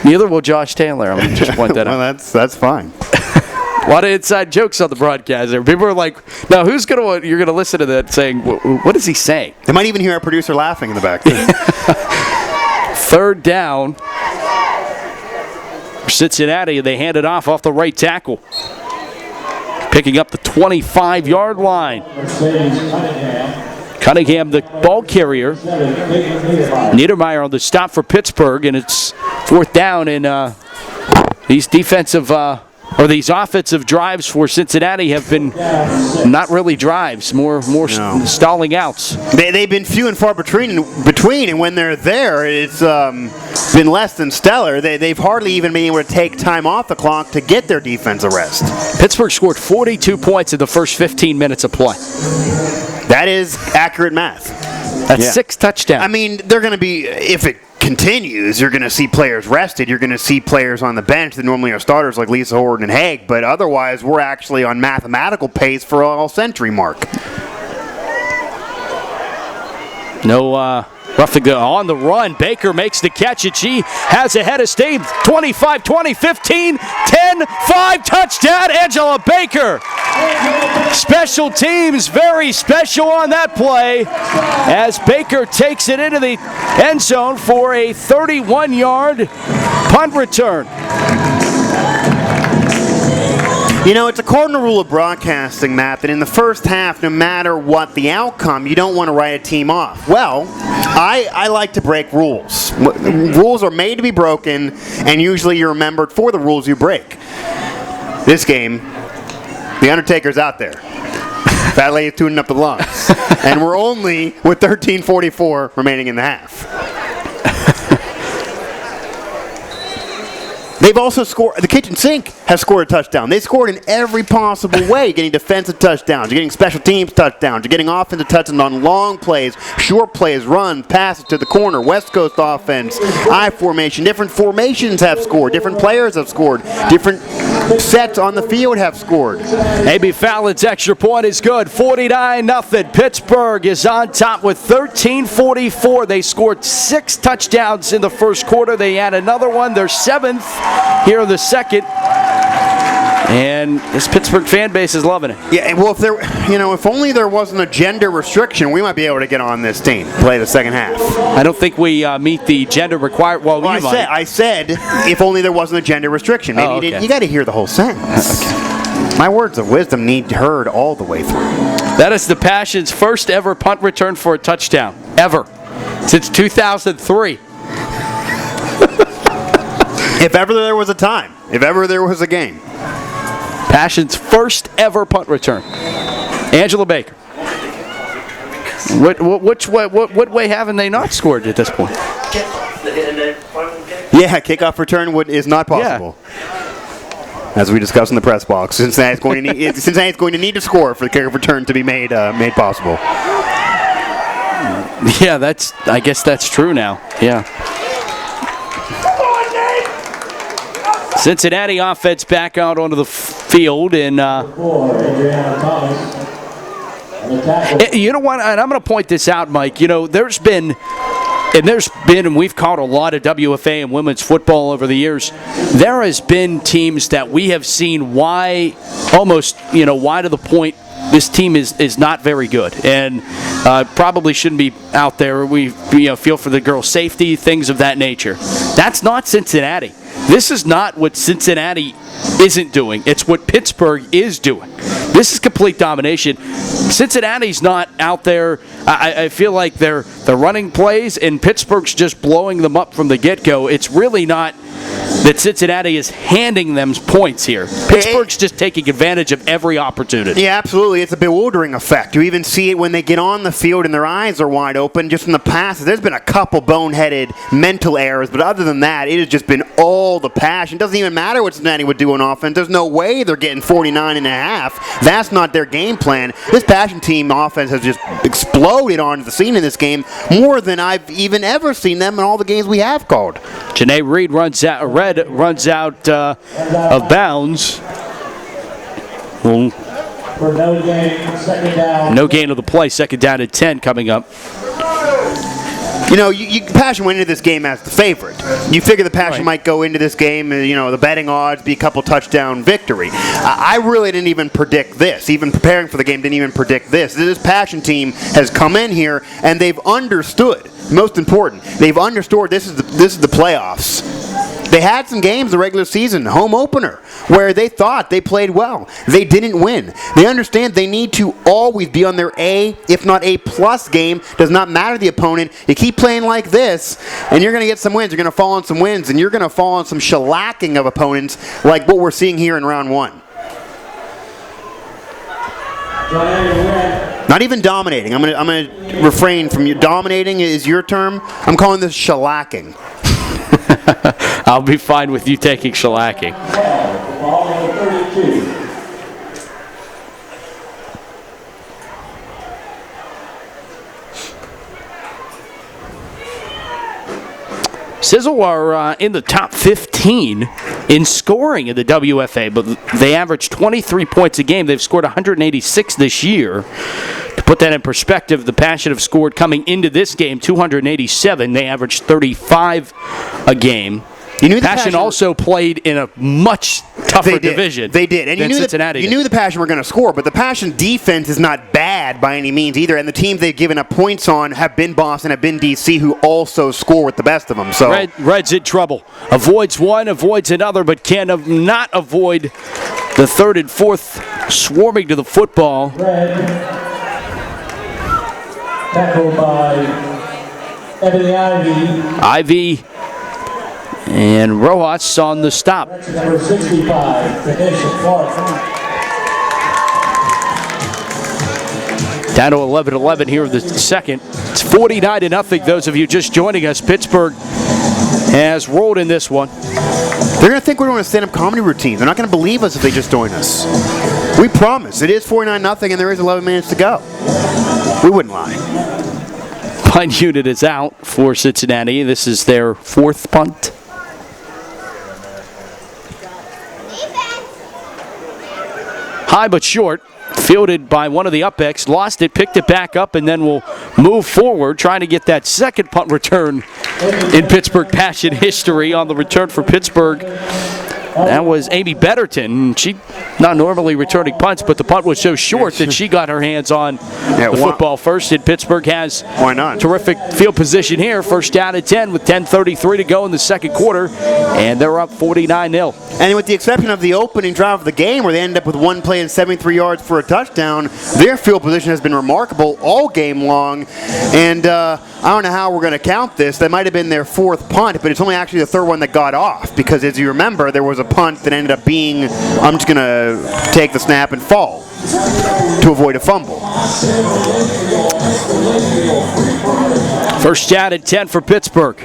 Neither will Josh Taylor. I'm going to just point that out. Well, that's fine. A lot of inside jokes on the broadcast there. People are like, now you're going to listen to that saying, what is he saying? They might even hear our producer laughing in the back. 3rd down. Cincinnati, they hand it off the right tackle. Picking up the 25-yard line. Cunningham, the ball carrier. Niedermeyer on the stop for Pittsburgh, and it's 4th down, and these offensive drives for Cincinnati have been not really drives, more stalling outs. They've been few and far between, and when they're there, it's been less than stellar. They've hardly even been able to take time off the clock to get their defense a rest. Pittsburgh scored 42 points in the first 15 minutes of play. That is accurate math. That's 6 touchdowns. I mean, they're going to be, if it continues, you're going to see players rested. You're going to see players on the bench that normally are starters like Lisa Horton and Haig, but otherwise we're actually on mathematical pace for all-century mark. No roughing on the run. Baker makes the catch, and she has a head of steam. 25, 20, 15, 10, 5, touchdown, Angela Baker. Special teams, very special on that play as Baker takes it into the end zone for a 31-yard punt return. You know, it's a cardinal rule of broadcasting, Matt, that in the first half, no matter what the outcome, you don't want to write a team off. Well, I like to break rules. Rules are made to be broken, and usually you're remembered for the rules you break. This game, the Undertaker's out there. Fat Lady's tuning up the lungs. And we're only with 13:44 remaining in the half. They've also scored, the kitchen sink has scored a touchdown. They scored in every possible way. You're getting defensive touchdowns, you're getting special teams touchdowns, you're getting offensive touchdowns on long plays, short plays, runs, passes to the corner, West Coast offense, I formation. Different formations have scored, different players have scored, different sets on the field have scored. A.B. Fallon's extra point is good, 49-0. Pittsburgh is on top with 13:44. They scored 6 touchdowns in the first quarter. They had another one, their 7th. Here in the second, and this Pittsburgh fan base is loving it. Yeah, well, if only there wasn't a gender restriction, we might be able to get on this team, play the second half. I don't think we meet the gender requirement. Well, I said if only there wasn't a gender restriction. Maybe you didn't. You got to hear the whole sentence. Okay. My words of wisdom need heard all the way through. That is the Passion's first ever punt return for a touchdown ever since 2003. If ever there was a time, if ever there was a game. Passion's first ever punt return. Angela Baker. What way haven't they not scored at this point? Yeah, kickoff return is not possible. Yeah. As we discussed in the press box, Cincinnati's going to need to score for the kickoff return to be made possible. Yeah, I guess that's true now. Yeah. Cincinnati offense back out onto the field, and you know what? And I'm going to point this out, Mike. You know, there's been, and we've called a lot of WFA and women's football over the years. There has been teams that we have seen why to the point this team is not very good, and probably shouldn't be out there. We feel for the girls' safety, things of that nature. That's not Cincinnati. This is not what Cincinnati isn't doing. It's what Pittsburgh is doing. This is complete domination. Cincinnati's not out there. I feel like they're running plays, and Pittsburgh's just blowing them up from the get-go. It's really not that Cincinnati is handing them points here. Pittsburgh's just taking advantage of every opportunity. Yeah, absolutely. It's a bewildering effect. You even see it when they get on the field and their eyes are wide open. Just in the past, there's been a couple boneheaded mental errors, but other than that, it has just been all the passion. It doesn't even matter what Cincinnati would do on offense. There's no way they're getting 49.5. That's not their game plan. This Passion team offense has just exploded onto the scene in this game more than I've even ever seen them in all the games we have called. Janae Reed runs out of bounds. For no gain, second down. No gain of the play. Second down at 10 coming up. Passion went into this game as the favorite. You figure the Passion might go into this game, the betting odds be a couple touchdown victory. I really didn't even predict this. Even preparing for the game, didn't even predict this. This Passion team has come in here and they've understood. Most important, they've understood this is the playoffs. They had some games the regular season, home opener, where they thought they played well. They didn't win. They understand they need to always be on their A, if not A+ game. Does not matter the opponent. You keep playing like this, and you're going to get some wins. You're going to fall on some wins, and you're going to fall on some shellacking of opponents like what we're seeing here in round one. Not even dominating. I'm gonna refrain from you. Dominating is your term. I'm calling this shellacking. I'll be fine with you taking shellacking. Ball number 32. Sizzle are in the top 15 in scoring in the WFA, but they average 23 points a game. They've scored 186 this year. To put that in perspective, the Passion have scored coming into this game 287. They averaged 35 a game. Passion also played in a much tougher division. They did. And you knew the Passion were going to score, but the Passion defense is not bad by any means either. And the teams they've given up points on have been Boston, have been DC, who also score with the best of them. So Red's in trouble. Avoids one, avoids another, but not avoid the third and fourth swarming to the football. Red. Tackled by Ebony Ivy. And Rojas on the stop. Number 65, Tanisha Clark. Down to 11-11 here in the second. It's 49-0. Those of you just joining us, Pittsburgh has rolled in this one. They're going to think we're doing a stand-up comedy routine. They're not going to believe us if they just join us. We promise. It is 49-0, and there is 11 minutes to go. We wouldn't lie. Punt unit is out for Cincinnati. This is their fourth punt. High but short, fielded by one of the up-backs, lost it, picked it back up, and then will move forward, trying to get that second punt return in Pittsburgh Passion history on the return for Pittsburgh. That was Amy Betterton. She not normally returning punts, but the punt was so short that she got her hands on the football first, and Pittsburgh has terrific field position here. First down at 10 with 10:33 to go in the second quarter, and they're up 49-0. And with the exception of the opening drive of the game, where they ended up with one play and 73 yards for a touchdown, their field position has been remarkable all game long. And I don't know how we're going to count this. That might have been their fourth punt, but it's only actually the third one that got off, because as you remember, there was a punt that ended up being, I'm just going to take the snap and fall to avoid a fumble. First down at 10 for Pittsburgh.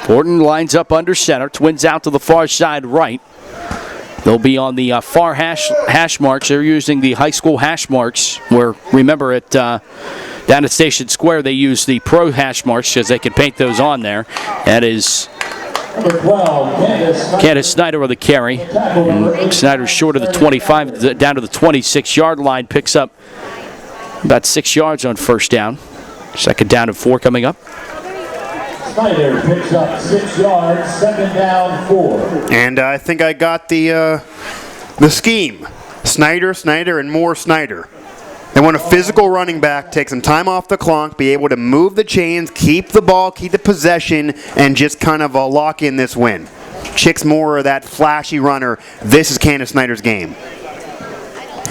Gordon lines up under center, twins out to the far side right. They'll be on the far hash marks. They're using the high school hash marks, where, remember, down at Station Square, they use the pro hash marks because they can paint those on there. That is Number 12, Candace Snyder with the carry. And Snyder's short of the 25, down to the 26-yard line, picks up about 6 yards on first down. Second down and 4 coming up. Snyder picks up 6 yards, second down 4. And I think I got the scheme. Snyder, and more Snyder. They want a physical running back, take some time off the clock, be able to move the chains, keep the ball, keep the possession, and just kind of lock in this win. Chick's more of that flashy runner. This is Candace Snyder's game.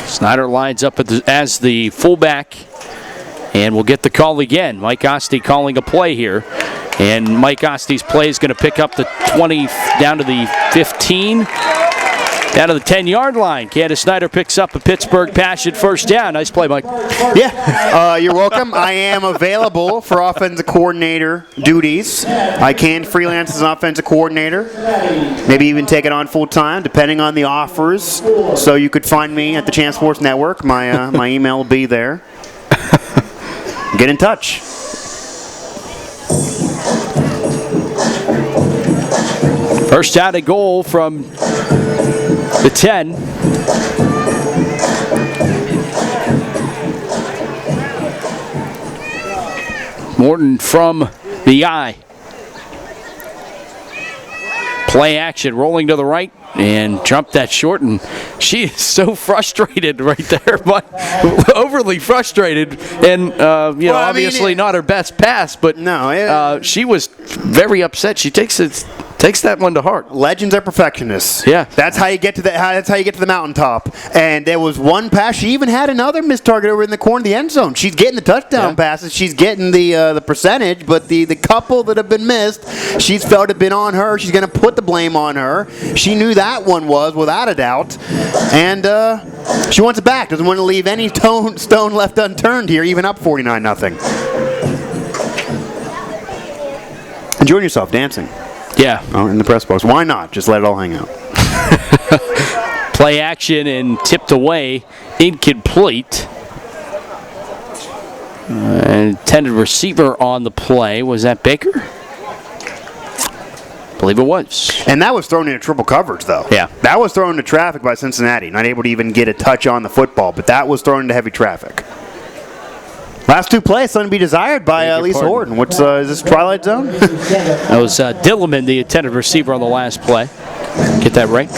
Snyder lines up as the fullback, and we'll get the call again. Mike Oste calling a play here. And Mike Oste's play is going to pick up the 20 down to the 15. Down to the 10-yard line. Candace Snyder picks up a Pittsburgh Passion first down. Nice play, Mike. Yeah, you're welcome. I am available for offensive coordinator duties. I can freelance as an offensive coordinator. Maybe even take it on full-time, depending on the offers. So you could find me at the Chance Sports Network. My email will be there. Get in touch. First down and goal from the 10. Morton from the eye. Play action, rolling to the right, and jumped that short, and she is so frustrated right there, but overly frustrated, and obviously not her best pass, but no, she was very upset. She takes that one to heart. Legends are perfectionists. Yeah, that's how you get to the mountaintop. And there was one pass. She even had another missed target over in the corner of the end zone. She's getting the touchdown passes. She's getting the percentage, but the couple that have been missed, she's felt it been on her. She's going to put the blame on her. She knew that one was without a doubt, and she wants it back. Doesn't want to leave any stone left unturned here, even up 49-0. Enjoying yourself dancing. Yeah. Oh, in the press box. Why not? Just let it all hang out. Play action and tipped away. Incomplete. Intended receiver on the play. Was that Baker? I believe it was. And that was thrown into triple coverage, though. Yeah. That was thrown into traffic by Cincinnati. Not able to even get a touch on the football, but that was thrown into heavy traffic. Last two plays, something to be desired by Lisa Horton. Is this Twilight Zone? That was Dillerman, the intended receiver on the last play. Get that right.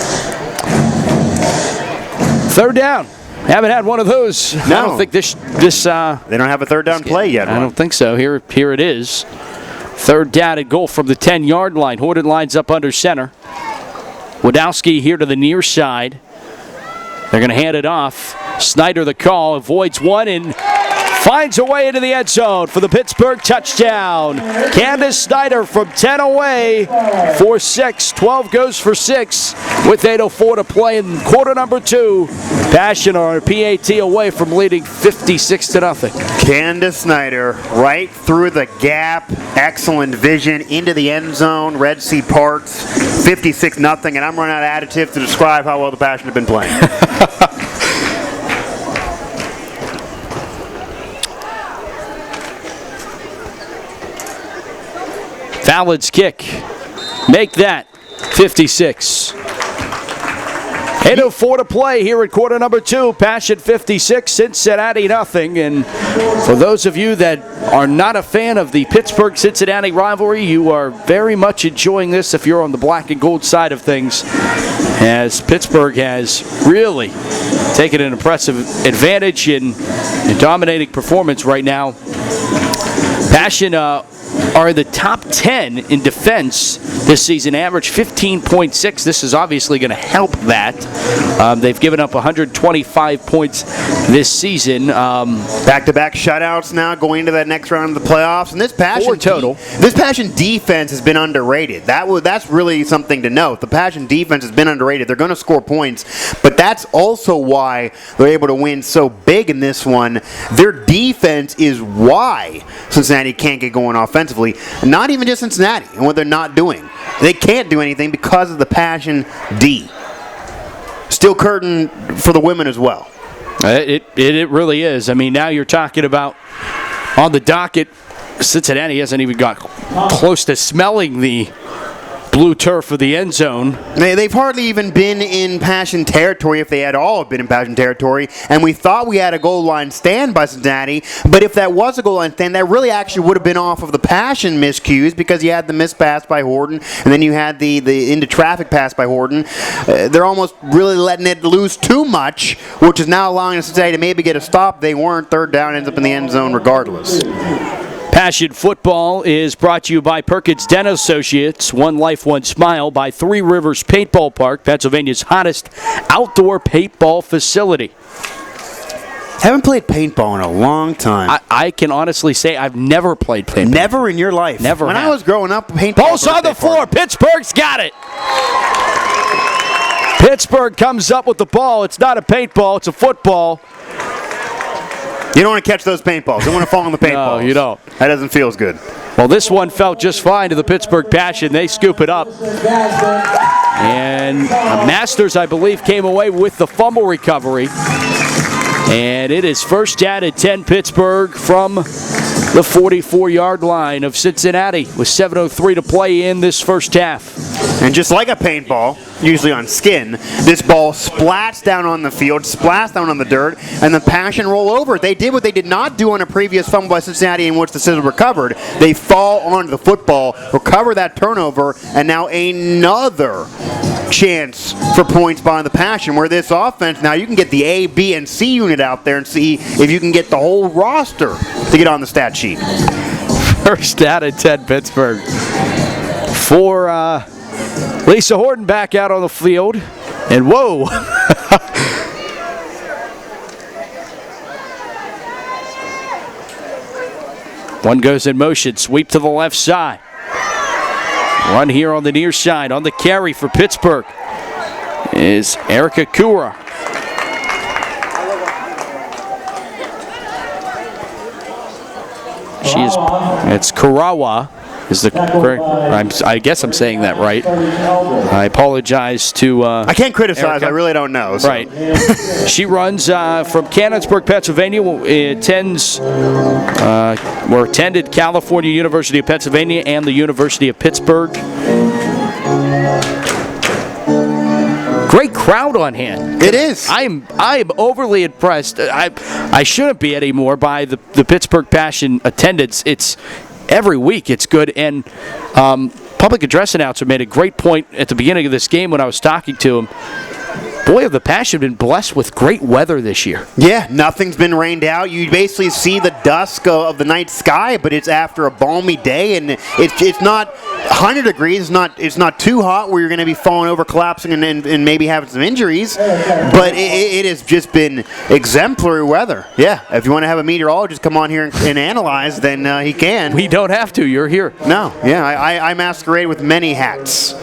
Third down. Haven't had one of those. No. I don't think this. They don't have a third down play yet. I don't think so. Here it is. Third down and goal from the 10-yard line. Horton lines up under center. Wadowski here to the near side. They're going to hand it off. Snyder the call, avoids one and finds a way into the end zone for the Pittsburgh touchdown. Candace Snyder from 10 away for 6. 12 goes for 6 with 8:04 to play in quarter number 2. Passion on a PAT away from leading 56-0. Candace Snyder right through the gap. Excellent vision into the end zone. Red Sea parts. 56-0. And I'm running out of adjectives to describe how well the Passion have been playing. Valid's kick. Make that 56. 8:04 to play here at quarter number 2. Passion 56, Cincinnati 0. And for those of you that are not a fan of the Pittsburgh-Cincinnati rivalry, you are very much enjoying this if you're on the black and gold side of things, as Pittsburgh has really taken an impressive advantage in dominating performance right now. Passion are the top 10 in defense this season, average 15.6. This is obviously going to help that. They've given up 125 points this season. Back-to-back shutouts now going into that next round of the playoffs. And this Passion total. This Passion defense has been underrated. That's really something to note. The Passion defense has been underrated. They're going to score points, but that's also why they're able to win so big in this one. Their defense is why Cincinnati can't get going offensively. Not even just Cincinnati and what they're not doing. They can't do anything because of the Passion D. Steel curtain for the women as well. It really is. I mean, now you're talking about on the docket, Cincinnati hasn't even got close to smelling the blue turf of the end zone. They've hardly even been in Passion territory, if they had all been in Passion territory, and we thought we had a goal line stand by Cincinnati, but if that was a goal line stand, that really actually would have been off of the Passion miscues, because you had the missed pass by Horton, and then you had the into traffic pass by Horton. They're almost really letting it loose too much, which is now allowing Cincinnati to maybe get a stop. They weren't. Third down ends up in the end zone regardless. Passion Football is brought to you by Perkins Dental Associates, One Life, One Smile, by Three Rivers Paintball Park, Pennsylvania's hottest outdoor paintball facility. Haven't played paintball in a long time. I can honestly say I've never played paintball. Never in your life? Never. When have. I was growing up, paintball. Ball's on the floor. Pittsburgh's got it. Pittsburgh comes up with the ball. It's not a paintball. It's a football. You don't want to catch those paintballs. You don't want to fall on the paintballs. No, you don't. That doesn't feel as good. Well, this one felt just fine to the Pittsburgh Passion. They scoop it up. And Masters, I believe, came away with the fumble recovery. And it is first down at 10 Pittsburgh from the 44-yard line of Cincinnati with 7:03 to play in this first half. And just like a paintball, usually on skin, this ball splats down on the field, splats down on the dirt, and the Passion roll over. They did what they did not do on a previous fumble by Cincinnati in which the Sizzle recovered. They fall onto the football, recover that turnover, and now another chance for points by the Passion, where this offense, now you can get the A, B, and C unit out there and see if you can get the whole roster to get on the stat sheet. First down and 10, Pittsburgh. For Lisa Horton back out on the field. And whoa! One goes in motion, sweep to the left side. Run here on the near side. On the carry for Pittsburgh is Erica Kura. It's Kurawa. Is the correct? I guess I'm saying that right. I apologize to. I can't criticize. Erica. I really don't know. So. Right. She runs from Canonsburg, Pennsylvania. Attended California University of Pennsylvania and the University of Pittsburgh. Great crowd on hand. It is. I'm overly impressed. I shouldn't be anymore by the Pittsburgh Passion attendance. It's every week it's good, and public address announcer made a great point at the beginning of this game when I was talking to him. Boy, have the Passion been blessed with great weather this year. Yeah, nothing's been rained out. You basically see the dusk of the night sky, but it's after a balmy day, and it's not 100 degrees. It's not too hot where you're going to be falling over, collapsing, and maybe having some injuries. But it has just been exemplary weather. Yeah, if you want to have a meteorologist come on here and analyze, then he can. We don't have to. You're here. No, yeah, I masquerade with many hats.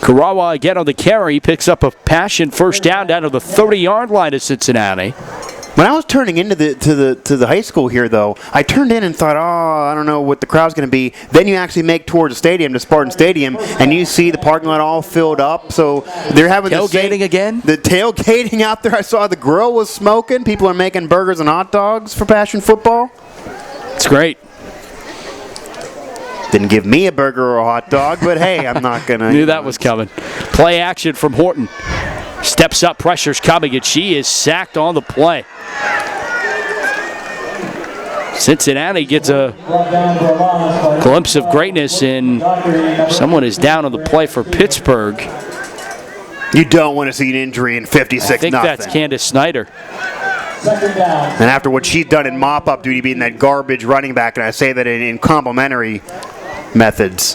Kurawa again on the carry, picks up a Passion first down to the 30-yard line of Cincinnati. When I was turning into the high school here, though, I turned in and thought, I don't know what the crowd's going to be. Then you actually make towards the stadium, to Spartan Stadium, and you see the parking lot all filled up. So they're having tailgating again. The tailgating out there. I saw the grill was smoking. People are making burgers and hot dogs for Passion football. It's great. Didn't give me a burger or a hot dog, but hey, I'm not going to. Knew that was coming. Play action from Horton. Steps up, pressure's coming, and she is sacked on the play. Cincinnati gets a glimpse of greatness, and someone is down on the play for Pittsburgh. You don't want to see an injury in 56-0. I think that's Candace Snyder. And after what she's done in mop-up duty, being that garbage running back, and I say that in complimentary methods,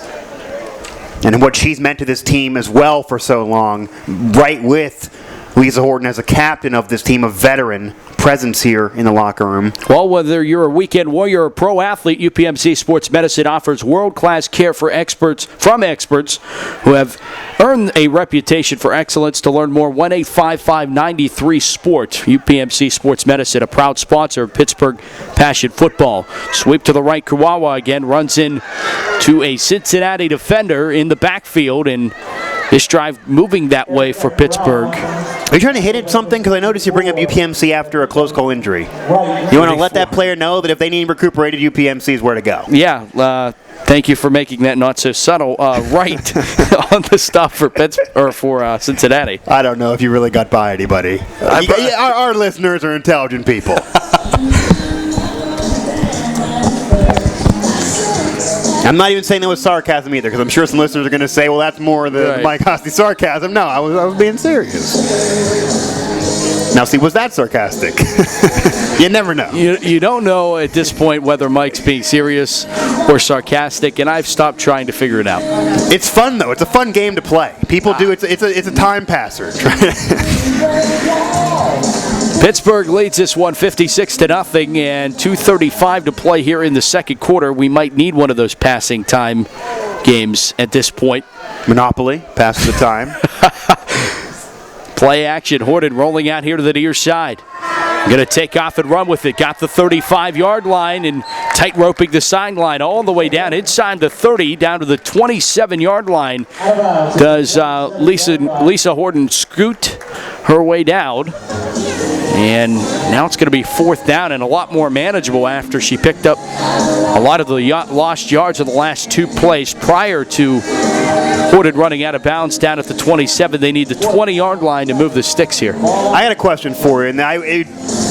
and what she's meant to this team as well for so long, right with Lisa Horton as a captain of this team, a veteran presence here in the locker room. Well, whether you're a weekend warrior or a pro athlete, UPMC Sports Medicine offers world-class care from experts who have earned a reputation for excellence. To learn more, 1-855-93-SPORT. UPMC Sports Medicine, a proud sponsor of Pittsburgh Passion football. Sweep to the right, Kawawa again runs in to a Cincinnati defender in the backfield, and this drive moving that way for Pittsburgh. Are you trying to hit at something? Because I noticed you bring up UPMC after a close call injury. You want to let that player know that if they need recuperated, UPMC is where to go. Yeah, thank you for making that not so subtle. Right on the stop for Cincinnati. I don't know if you really got by anybody. Our listeners are intelligent people. I'm not even saying that was sarcasm either, because I'm sure some listeners are going to say, well, that's more the Mike Hosty sarcasm. No, I was being serious. Now, see, was that sarcastic? You never know. You don't know at this point whether Mike's being serious or sarcastic, and I've stopped trying to figure it out. It's fun, though. It's a fun game to play. People do. It's a time passer. Pittsburgh leads this one 56-0, and 2:35 to play here in the second quarter. We might need one of those passing time games at this point. Monopoly, pass the time. Play action, Horton rolling out here to the near side. Going to take off and run with it. Got the 35-yard line and tight roping the sideline all the way down inside the 30, down to the 27-yard line. Does Lisa Horton scoot her way down. And now it's going to be 4th down and a lot more manageable after she picked up a lot of the lost yards in the last 2 plays prior to Horton running out of bounds down at the 27. They need the 20-yard line to move the sticks here. I got a question for you, and it'd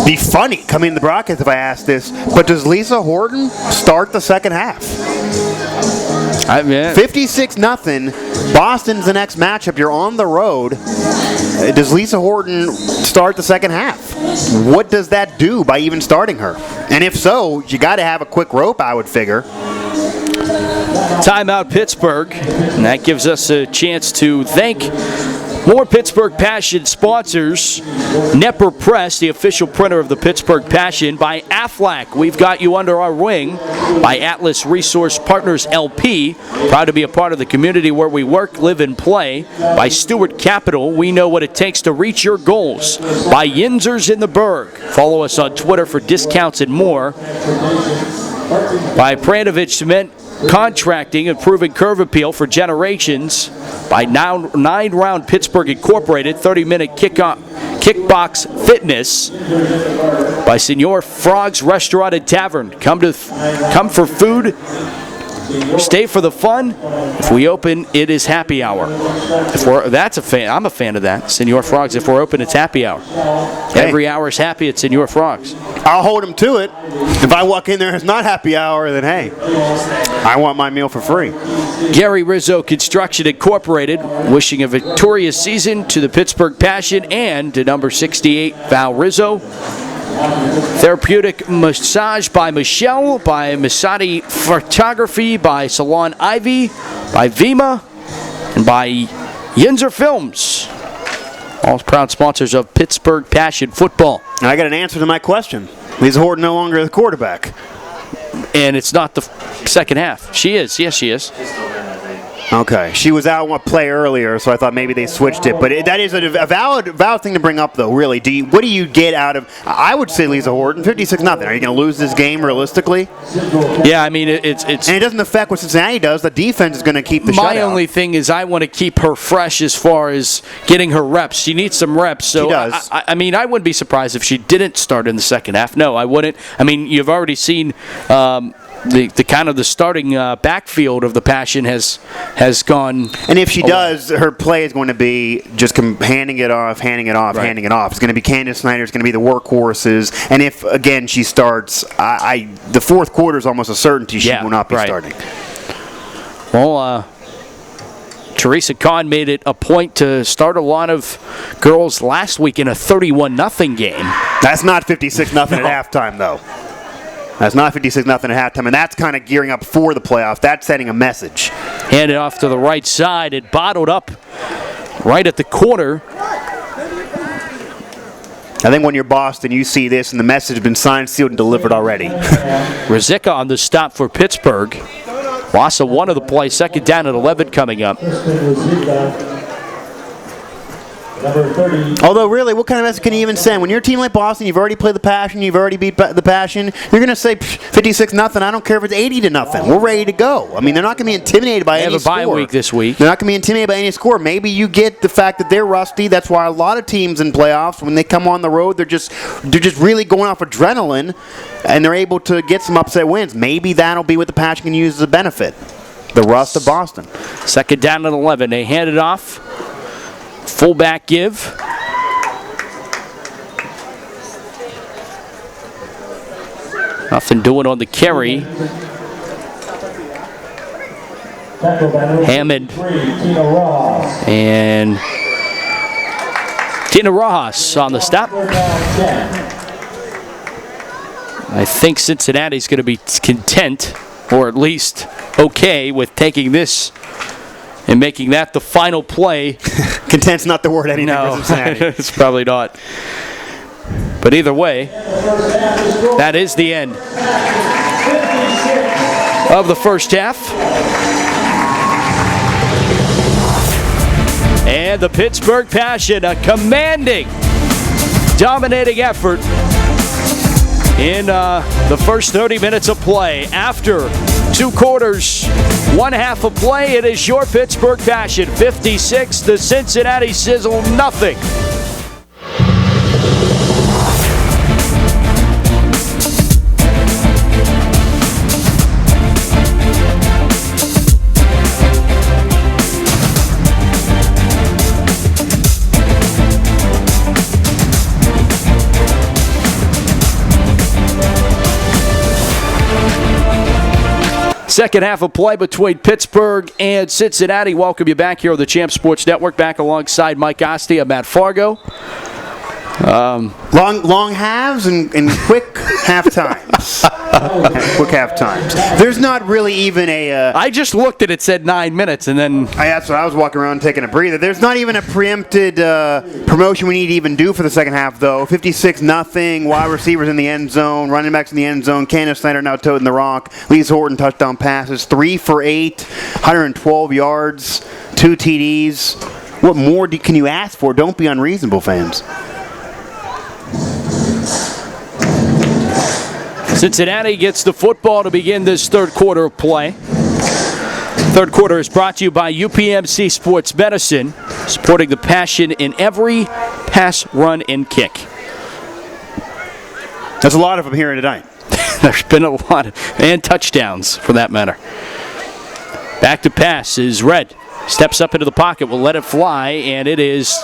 be funny coming in the broadcast if I asked this, but does Lisa Horton start the second half? 56-0. Boston's the next matchup. You're on the road. Does Lisa Horton start the second half? What does that do by even starting her? And if so, you got to have a quick rope, I would figure. Timeout Pittsburgh. And that gives us a chance to thank more Pittsburgh Passion sponsors. Nepper Press, the official printer of the Pittsburgh Passion. By Aflac, we've got you under our wing. By Atlas Resource Partners LP, proud to be a part of the community where we work, live, and play. By Stewart Capital, we know what it takes to reach your goals. By Yinzers in the Berg, follow us on Twitter for discounts and more. By Pranovich Cement Contracting, improving curve appeal for generations. By 9-Round Pittsburgh Incorporated, 30-minute kickbox fitness. By Senor Frog's Restaurant and Tavern, come for food, stay for the fun. If we open, it is happy hour. I'm a fan of that. Senor Frog's. If we're open, it's happy hour. Hey. Every hour is happy at Senor Frog's. I'll hold him to it. If I walk in there and it's not happy hour, then hey, I want my meal for free. Gary Rizzo Construction Incorporated, wishing a victorious season to the Pittsburgh Passion and to number 68, Val Rizzo. Therapeutic Massage by Michelle, by Masati Photography, by Salon Ivy, by Vima, and by Yinzer Films. All proud sponsors of Pittsburgh Passion Football. And I got an answer to my question. Lisa Horton no longer the quarterback. And it's not the second half. She is. Yes, she is. Okay. She was out one play earlier, so I thought maybe they switched it. But that is a valid thing to bring up, though, really. What do you get out of, I would say, Lisa Horton, 56-0. Are you going to lose this game realistically? Yeah, I mean, it's... And it doesn't affect what Cincinnati does. The defense is going to keep the shutout. My only thing is I want to keep her fresh as far as getting her reps. She needs some reps. So she does. I mean, I wouldn't be surprised if she didn't start in the second half. No, I wouldn't. I mean, you've already seen... The kind of the starting backfield of the Passion has gone. And if she does, her play is going to be just handing it off. It's going to be Candace Snyder. It's going to be the workhorses. And if again she starts, the fourth quarter is almost a certainty she will not be starting. Well, Teresa Kahn made it a point to start a lot of girls last week in a 31-0 game. That's not 56-0 at halftime, though. That's not 56-0 at halftime, and that's kind of gearing up for the playoffs. That's sending a message. Handed off to the right side. It bottled up right at the corner. I think when you're Boston, you see this, and the message has been signed, sealed, and delivered already. Rizika on the stop for Pittsburgh. Loss of one of the play. Second down at 11 coming up. Although, really, what kind of message can you even send? When you're a team like Boston, you've already played the Passion, you've already beat the Passion, you're going to say 56-0, I don't care if it's 80-0. We're ready to go. I mean, they're not going to be intimidated by any score. They have a bye week this week. They're not going to be intimidated by any score. Maybe you get the fact that they're rusty. That's why a lot of teams in playoffs, when they come on the road, they're just really going off adrenaline, and they're able to get some upset wins. Maybe that'll be what the Passion can use as a benefit. The rust of Boston. Second down at 11. They hand it off. Fullback give. Nothing doing on the carry. Hammond and Tina Rojas on the stop. I think Cincinnati's going to be content, or at least okay, with taking this and making that the final play. Content's not the word anymore. No, it's probably not. But either way, that is the end of the first half. And the Pittsburgh Passion, a commanding, dominating effort in the first 30 minutes of play. After 2 quarters, 1 half of play, it is your Pittsburgh Passion 56, the Cincinnati Sizzle 0. Second half of play between Pittsburgh and Cincinnati. Welcome you back here on the Champ Sports Network. Back alongside Mike Osti and Matt Fargo. Long halves and quick half times. Quick half times. There's not really even a... I just looked at it, said 9 minutes, and then... That's what I was walking around taking a breather. There's not even a preempted promotion we need to even do for the second half, though. 56-0, wide receivers in the end zone, running backs in the end zone. Candace Snyder now toting the rock. Lisa Horton touchdown passes, 3 for 8, 112 yards, 2 TDs. What more can you ask for? Don't be unreasonable, fans. Cincinnati gets the football to begin this third quarter of play. Third quarter is brought to you by UPMC Sports Medicine, supporting the passion in every pass, run, and kick. There's a lot of them here tonight. There's been a lot, and touchdowns for that matter. Back to pass is Red. Steps up into the pocket, will let it fly, and it is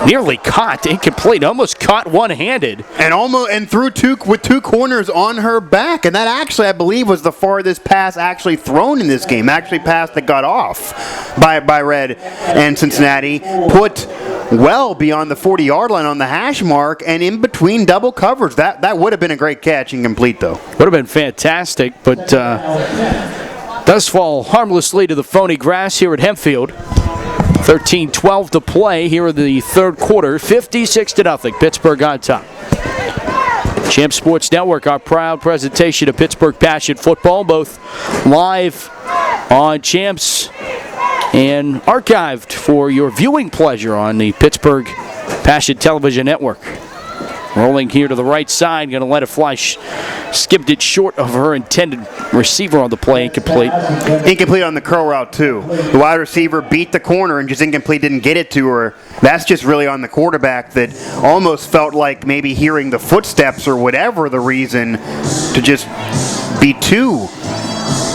nearly caught, incomplete, almost caught one-handed. And threw with two corners on her back, and that actually, I believe, was the farthest pass actually thrown in this game. Actually pass that got off by Red and Cincinnati. Put well beyond the 40-yard line on the hash mark, and in between double coverage. That would have been a great catch, incomplete though. Would have been fantastic, but does fall harmlessly to the phony grass here at Hempfield. 13-12 to play here in the third quarter. 56-0. Pittsburgh on top. Champ Sports Network, our proud presentation of Pittsburgh Passion Football, both live on Champs and archived for your viewing pleasure on the Pittsburgh Passion Television Network. Rolling here to the right side, going to let it fly. Skipped it short of her intended receiver on the play, incomplete. Incomplete on the curl route, too. The wide receiver beat the corner and just incomplete, didn't get it to her. That's just really on the quarterback that almost felt like maybe hearing the footsteps or whatever the reason to just be too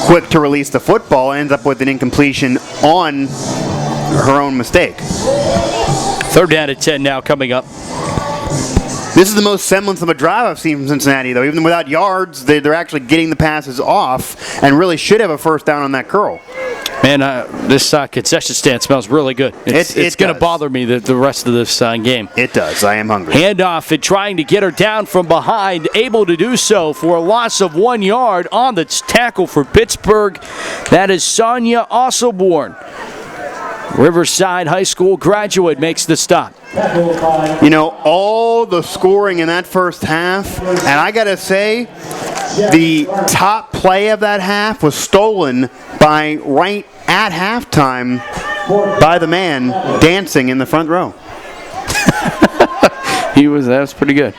quick to release the football, ends up with an incompletion on her own mistake. Third down at 10 now coming up. This is the most semblance of a drive I've seen from Cincinnati, though. Even without yards, they're actually getting the passes off and really should have a first down on that curl. Man, this concession stand smells really good. It's going to bother me the rest of this game. It does. I am hungry. Handoff and trying to get her down from behind, able to do so for a loss of 1 yard on the tackle for Pittsburgh. That is Sonia Osselborn. Riverside High School graduate makes the stop. You know, all the scoring in that first half, and I got to say, the top play of that half was stolen by right at halftime by the man dancing in the front row. That was pretty good.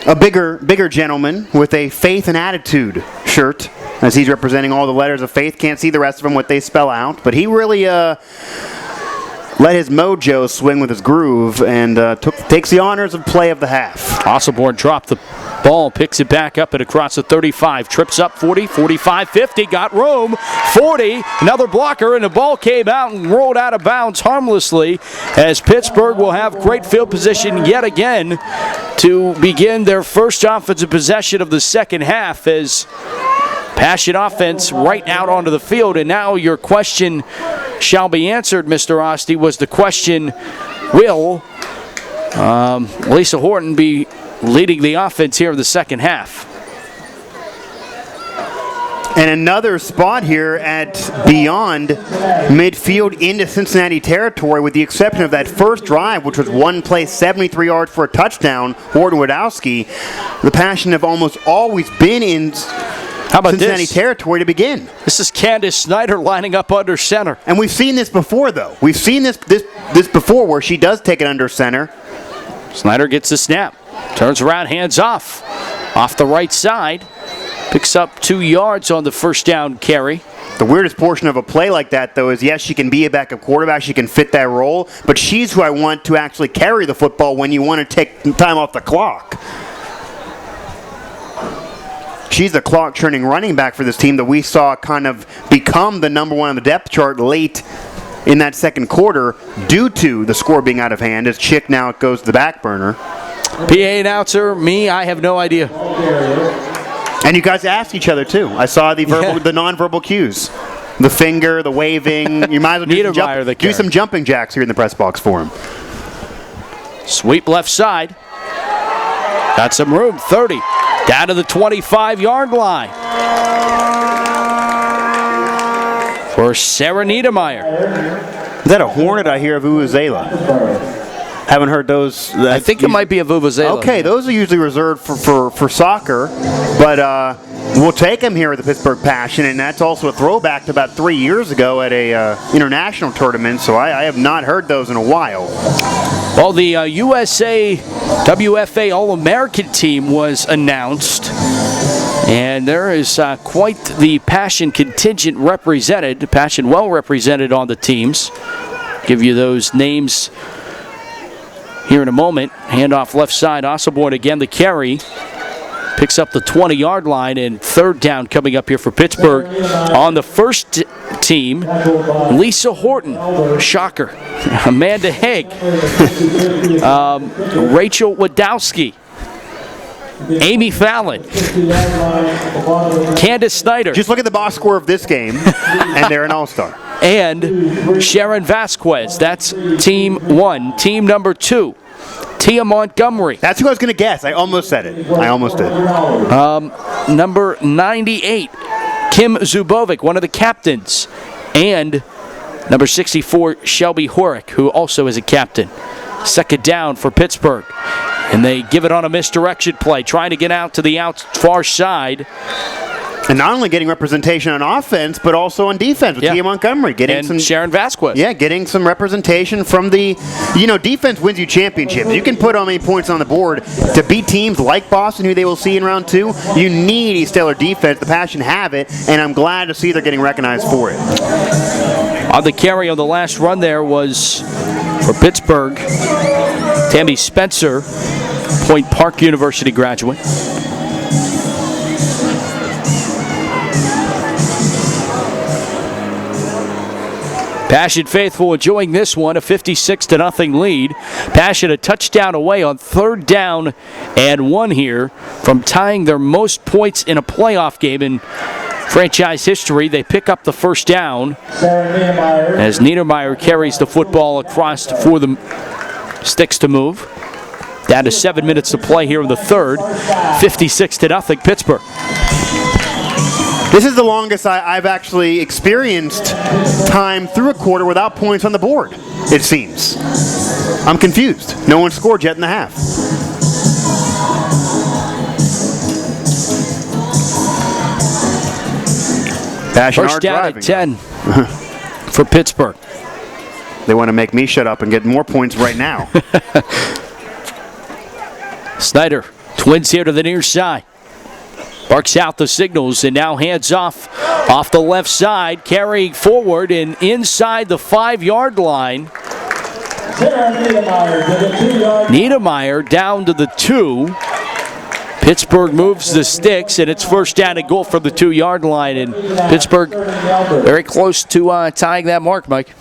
A bigger gentleman with a faith and attitude shirt, as he's representing all the letters of faith. Can't see the rest of them, what they spell out, but he really let his mojo swing with his groove and takes the honors of play of the half. Osselborn dropped the ball, picks it back up and across the 35, trips up 40, 45, 50, got room, 40, another blocker, and the ball came out and rolled out of bounds harmlessly, as Pittsburgh will have great field position yet again to begin their first offensive possession of the second half, as Passion offense right out onto the field. And now your question shall be answered, Mr. Osti. Was the question, will Lisa Horton be leading the offense here in the second half? And another spot here at beyond midfield into Cincinnati territory, with the exception of that first drive, which was one play, 73 yards for a touchdown, Horton-Wadowski. The Passion have almost always been in Cincinnati territory to begin. This is Candace Snyder lining up under center. And we've seen this before, though. We've seen this before, where she does take it under center. Snyder gets the snap. Turns around, hands off. Off the right side. Picks up 2 yards on the first down carry. The weirdest portion of a play like that, though, is yes, she can be a backup quarterback. She can fit that role. But she's who I want to actually carry the football when you want to take time off the clock. She's the clock-churning running back for this team that we saw kind of become the number one on the depth chart late in that second quarter due to the score being out of hand. As Chick now goes to the back burner. PA announcer, me, I have no idea. And you guys asked each other, too. I saw the nonverbal cues. The finger, the waving. You might as well do some jumping jacks here in the press box for him. Sweep left side. Got some room. 30. Down to the 25-yard line. For Sarah Niedermeyer. Is that a hornet I hear of Vuvuzela? Haven't heard those. I think it might be a Vuvuzela. Okay, those are usually reserved for soccer, but we'll take them here at the Pittsburgh Passion, and that's also a throwback to about 3 years ago at a international tournament, so I have not heard those in a while. Well, the USA WFA All-American team was announced, and there is quite the Passion contingent represented, Passion well represented on the teams. Give you those names here in a moment. Handoff left side. Osborne again the carry. Picks up the 20-yard line, and third down coming up here for Pittsburgh. On the first team, Lisa Horton, shocker. Amanda Haig, Rachel Wadowski, Amy Fallon, Candace Snyder. Just look at the box score of this game, and they're an all-star. And Sharon Vasquez. That's team 1. Team number 2. Tia Montgomery. That's who I was going to guess. I almost said it. I almost did. Number 98, Kim Zubovic, one of the captains. And number 64, Shelby Horick, who also is a captain. Second down for Pittsburgh. And they give it on a misdirection play, trying to get out to the far side. And not only getting representation on offense, but also on defense with Tia Montgomery. And Sharon Vasquez. Yeah, getting some representation from the, defense wins you championships. You can put how many points on the board to beat teams like Boston, who they will see in round 2. You need a stellar defense. The Passion have it, and I'm glad to see they're getting recognized for it. On the carry on the last run there was, for Pittsburgh, Tammy Spencer, Point Park University graduate. Passion faithful enjoying this one, a 56-0 lead. Passion a touchdown away on third down and 1 here from tying their most points in a playoff game in franchise history. They pick up the first down as Niedermeyer carries the football across for the sticks to move. Down to 7 minutes to play here in the third. 56-0 Pittsburgh. This is the longest I've actually experienced time through a quarter without points on the board, it seems. I'm confused. No one scored yet in the half. Passion First down at 10 for Pittsburgh. They want to make me shut up and get more points right now. Snyder, Twins here to the near side. Barks out the signals and now hands off the left side, carrying forward and inside the 5-yard line. Niedermeyer down to the 2. Pittsburgh moves the sticks, and it's first down and goal from the 2-yard line. And Pittsburgh very close to tying that mark, Mike.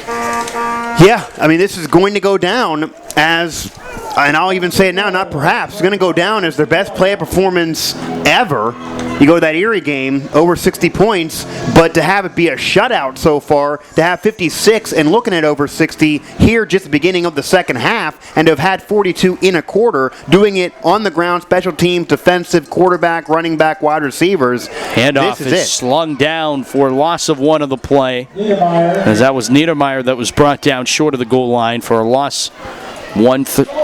Yeah, I mean, this is going to go down as, and I'll even say it now, not perhaps, it's going to go down as their best player performance ever. You go to that Erie game, over 60 points, but to have it be a shutout so far, to have 56 and looking at over 60 here just the beginning of the second half, and to have had 42 in a quarter, doing it on the ground, special teams, defensive, quarterback, running back, wide receivers. Handoff is slung down for loss of 1 of the play, as that was Niedermeyer that was brought down short of the goal line for a loss.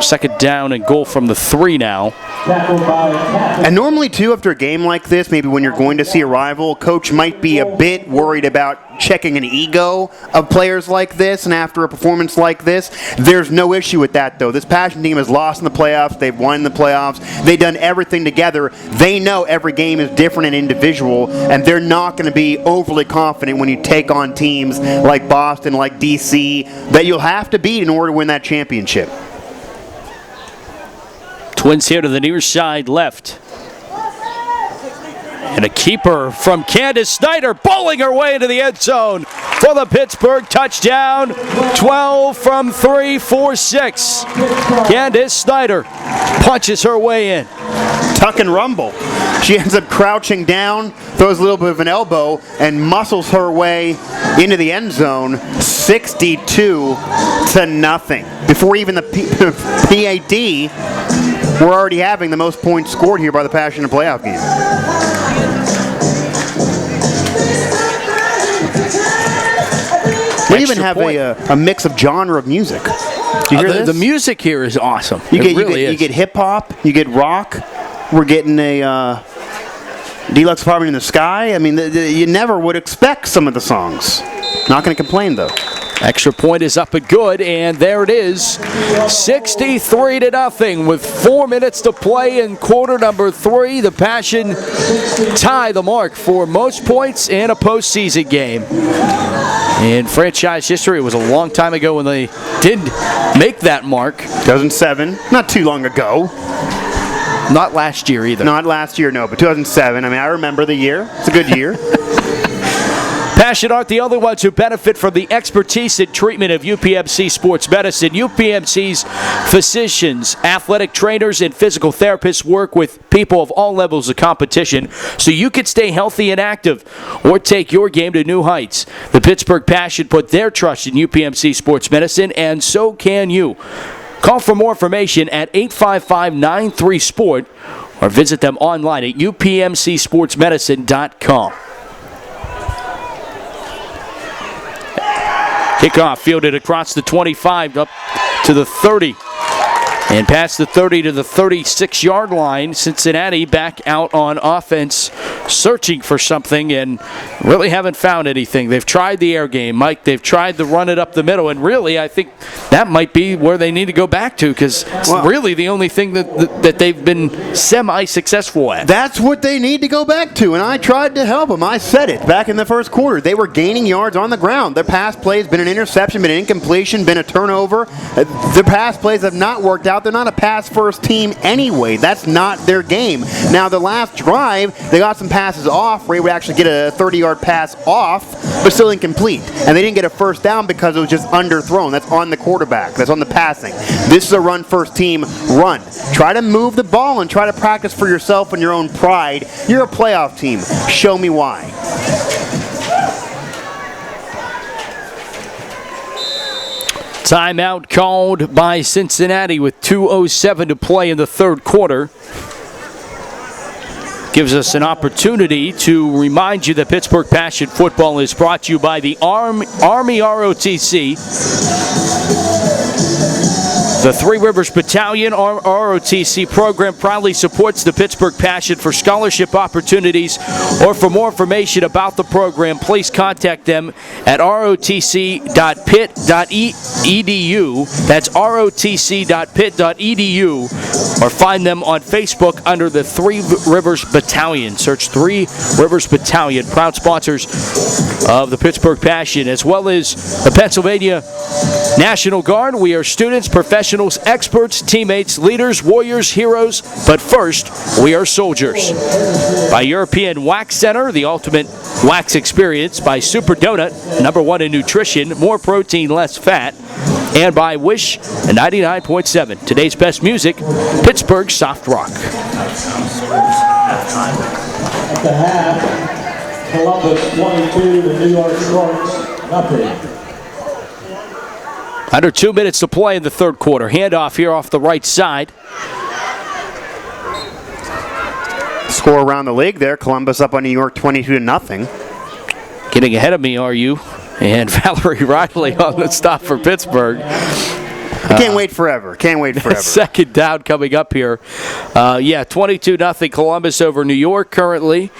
Second down and goal from the 3 now. And normally, too, after a game like this, maybe when you're going to see a rival, coach might be a bit worried about checking an ego of players like this, and after a performance like this, there's no issue with that, though. This Passion team has lost in the playoffs. They've won in the playoffs. They've done everything together. They know every game is different and individual, and they're not going to be overly confident when you take on teams like Boston, like D.C., that you'll have to beat in order to win that championship. Twins here to the near side left. And a keeper from Candace Snyder bowling her way into the end zone for the Pittsburgh touchdown. 12 from 3, 4-6. Candace Snyder punches her way in. Tuck and rumble. She ends up crouching down, throws a little bit of an elbow, and muscles her way into the end zone, 62-0. Before even the PAD, we're already having the most points scored here by the Passion playoff game. We even have a mix of genre of music. Do you hear this? The music here is awesome. You get hip hop, you get rock. We're getting a Deluxe Apartment in the Sky. I mean, you never would expect some of the songs. Not going to complain, though. Extra point is up and good, and there it is. 63-0 with 4 minutes to play in quarter number 3. The Passion tie the mark for most points in a postseason game. In franchise history, it was a long time ago when they did make that mark. 2007, not too long ago. Not last year either. Not last year, no, but 2007. I mean, I remember the year. It's a good year. Passion aren't the only ones who benefit from the expertise and treatment of UPMC Sports Medicine. UPMC's physicians, athletic trainers, and physical therapists work with people of all levels of competition so you can stay healthy and active or take your game to new heights. The Pittsburgh Passion put their trust in UPMC Sports Medicine, and so can you. Call for more information at 855-93-SPORT or visit them online at upmcsportsmedicine.com. Kickoff fielded across the 25 up to the 30. And past the 30 to the 36-yard line, Cincinnati back out on offense, searching for something and really haven't found anything. They've tried the air game, Mike. They've tried to run it up the middle, and really I think that might be where they need to go back to because it's really the only thing that they've been semi-successful at. That's what they need to go back to, and I tried to help them. I said it back in the first quarter. They were gaining yards on the ground. Their pass plays been an interception, been an incompletion, been a turnover. Their pass plays have not worked out. They're not a pass-first team anyway. That's not their game. Now, the last drive, they got some passes off. Ray would actually get a 30-yard pass off, but still incomplete. And they didn't get a first down because it was just underthrown. That's on the quarterback. That's on the passing. This is a run-first team run. Try to move the ball and try to practice for yourself and your own pride. You're a playoff team. Show me why. Timeout called by Cincinnati with 2:07 to play in the third quarter. Gives us an opportunity to remind you that Pittsburgh Passion Football is brought to you by the Army ROTC. The Three Rivers Battalion ROTC program proudly supports the Pittsburgh Passion for scholarship opportunities, or for more information about the program, please contact them at rotc.pitt.edu. That's rotc.pitt.edu, or find them on Facebook under the Three Rivers Battalion. Search Three Rivers Battalion, proud sponsors of the Pittsburgh Passion, as well as the Pennsylvania National Guard. We are students, professionals, experts, teammates, leaders, warriors, heroes, but first, we are soldiers. By European Wax Center, the ultimate wax experience. By Super Donut, #1 in nutrition, more protein, less fat. And by Wish 99.7, today's best music, Pittsburgh Soft Rock. At the half, Columbus 22, the New York Sharks, nothing. Under 2 minutes to play in the third quarter. Handoff here off the right side. Score around the league there. Columbus up on New York 22-0. Getting ahead of me, are you? And Valerie Riley on the stop for Pittsburgh. I can't wait forever. Can't wait forever. Second down coming up here. 22-0 Columbus over New York currently.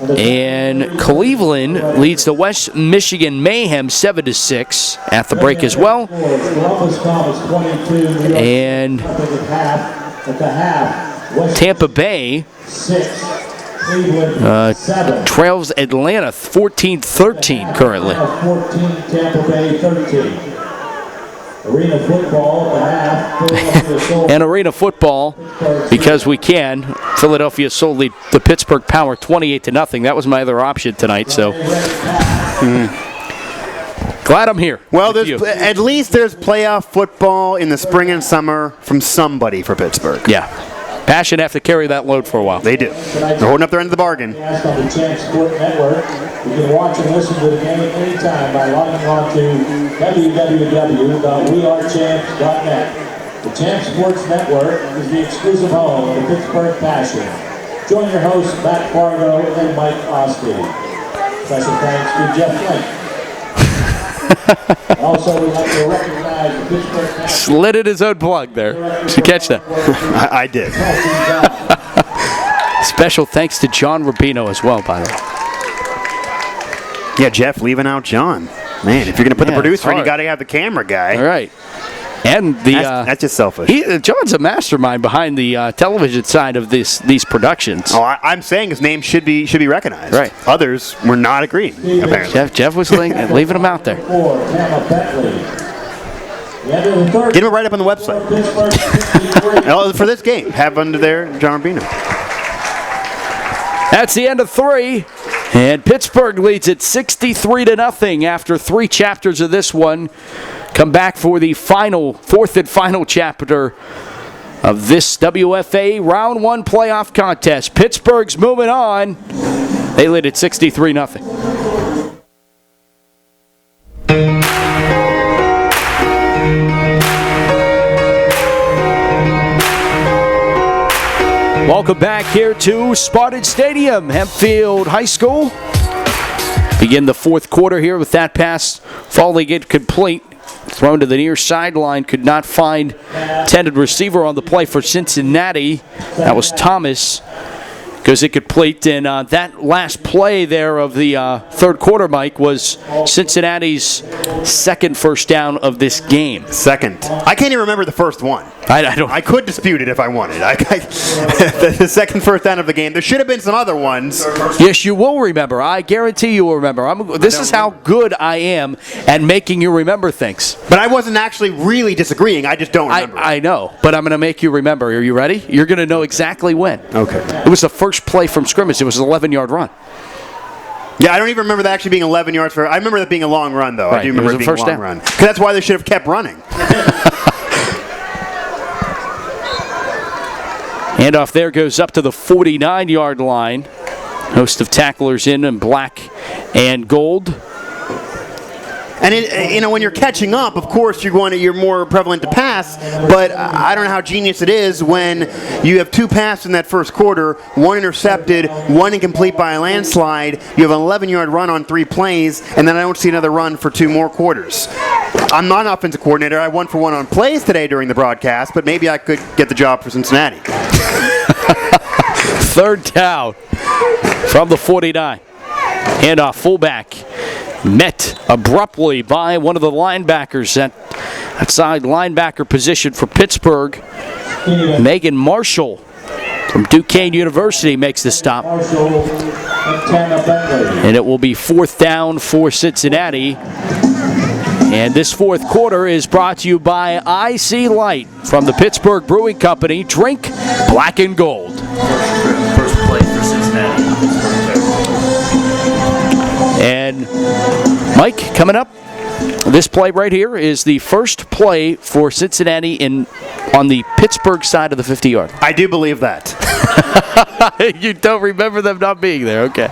And Cleveland leads the West Michigan Mayhem 7-6 at the break as well. And Tampa Bay trails Atlanta 14-13 currently. Arena football at the half. Philadelphia sold And arena football, because we can. Philadelphia sold the Pittsburgh Power 28-0. That was my other option tonight, so glad I'm here. Well, with you. at least there's playoff football in the spring and summer from somebody for Pittsburgh. Yeah. Passion have to carry that load for a while. They do. They're holding up their end of the bargain. broadcast on the Champs Sport Network. You can watch and listen to the game at any time by logging on to www.wearechamps.net. The Champs Sports Network is the exclusive home of the Pittsburgh Passion. Join your hosts, Matt Fargo and Mike Osti. Special thanks to Jeff Flint. Also, we'd like to recognize the Pittsburgh Passion. Slid in his own plug there. Did you catch that? I did. Special thanks to John Rubino as well, by the way. Yeah, Jeff leaving out John. Man, if you're going to put the Yeah, producer in, you hard. got to have the camera guy. All right. And the That's just selfish. John's a mastermind behind the television side of these productions. Oh, I'm saying his name should be recognized. Right. Others were not agreeing, apparently. Jeff was leaving him out there. For Tampa Bentley. The end of the third. Get him right up on the website. Pittsburgh 63. Oh, for this game, have under there John Rubino. That's the end of 3. And Pittsburgh leads it 63-0 after 3 chapters of this one. Come back for the fourth and final chapter of this WFA Round 1 playoff contest. Pittsburgh's moving on. They lead at 63-0. Welcome back here to Spartan Stadium, Hempfield High School. Begin the fourth quarter here with that pass falling incomplete. Thrown to the near sideline, could not find intended receiver on the play for Cincinnati. That was Thomas. Goes incomplete, and that last play there of the third quarter, Mike, was Cincinnati's second first down of this game. Second. I can't even remember the first one. I don't. I could dispute it if I wanted. The second first down of the game. There should have been some other ones. Yes, you will remember. I guarantee you will remember. This is how good I am at making you remember things. But I wasn't actually really disagreeing. I just don't remember. I know, but I'm going to make you remember. Are you ready? You're going to know exactly when. Okay. It was the first play from scrimmage. It was an 11-yard run. Yeah, I don't even remember that actually being 11 yards for. I remember that being a long run, though. Right, I do it remember was it a being first a long down. run. Because that's why they should have kept running. Handoff there goes up to the 49-yard line. Host of tacklers in black and gold. And when you're catching up, of course you're more prevalent to pass. But I don't know how genius it is when you have 2 passes in that first quarter, 1 intercepted, 1 incomplete by a landslide. You have an 11-yard run on 3 plays, and then I don't see another run for 2 more quarters. I'm not an offensive coordinator. I 1 for 1 on plays today during the broadcast, but maybe I could get the job for Cincinnati. Third down from the 49. Handoff fullback. Met abruptly by one of the linebackers at outside linebacker position for Pittsburgh. Megan Marshall from Duquesne University makes the stop. And it will be 4th down for Cincinnati. And this fourth quarter is brought to you by IC Light from the Pittsburgh Brewing Company. Drink black and gold. First play for Cincinnati. And Mike, coming up, this play right here is the first play for Cincinnati on the Pittsburgh side of the 50-yard. I do believe that. You don't remember them not being there, okay.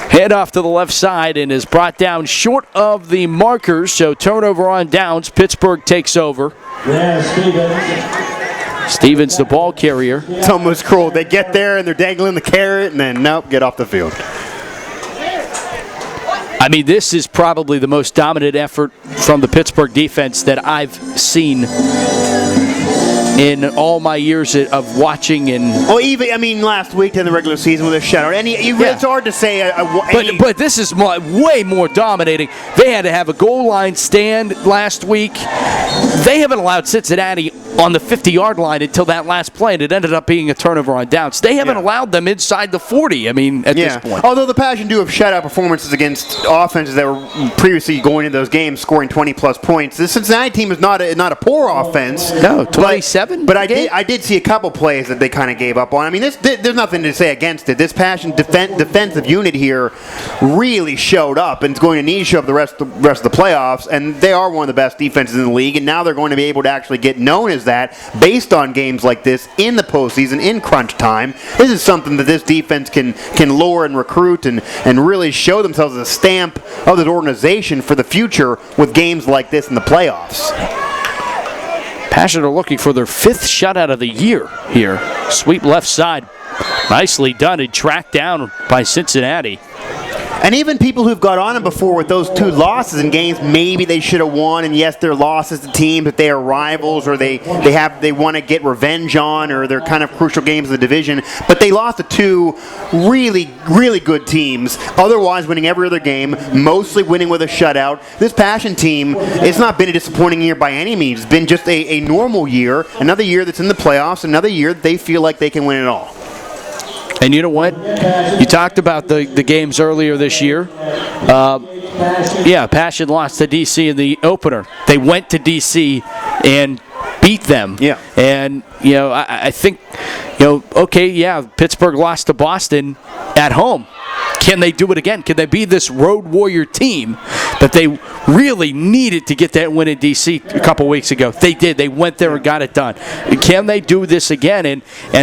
Head off to the left side and is brought down short of the markers, so turnover on downs. Pittsburgh takes over. Stevens, the ball carrier. It's almost cruel. They get there and they're dangling the carrot, and then nope, get off the field. I mean, this is probably the most dominant effort from the Pittsburgh defense that I've seen in all my years of watching. And last week in the regular season with a shutout. It's hard to say. But this is way more dominating. They had to have a goal line stand last week. They haven't allowed Cincinnati on the 50-yard line until that last play, and it ended up being a turnover on downs. They haven't allowed them inside the 40, at this point. Although the Passion do have shutout performances against offenses that were previously going into those games scoring 20-plus points. The Cincinnati team is not a poor offense. No, 27. But I did see a couple plays that they kind of gave up on. There's nothing to say against it. This Passion defensive unit here really showed up and is going to need to show up the rest of the playoffs, and they are one of the best defenses in the league, and now they're going to be able to actually get known as that based on games like this in the postseason, in crunch time. This is something that this defense can lure and recruit and really show themselves as a stamp of this organization for the future with games like this in the playoffs. Passion are looking for their 5th shutout of the year here. Sweep left side. Nicely done and tracked down by Cincinnati. And even people who've got on them before with those 2 losses in games maybe they should have won, and yes, they're losses to teams that they are rivals or they want to get revenge on, or they're kind of crucial games in the division, but they lost to 2 really, really good teams, otherwise winning every other game, mostly winning with a shutout. This Passion team, it's not been a disappointing year by any means. It's been just a normal year, another year that's in the playoffs, another year that they feel like they can win it all. And you know what? You talked about the games earlier this year. Passion lost to D.C. in the opener. They went to D.C. and beat them. Yeah. And, I think, Pittsburgh lost to Boston at home. Can they do it again? Can they be this road warrior team that they really needed to get that win in D.C. a couple weeks ago? They did. They went there and got it done. Can they do this again? I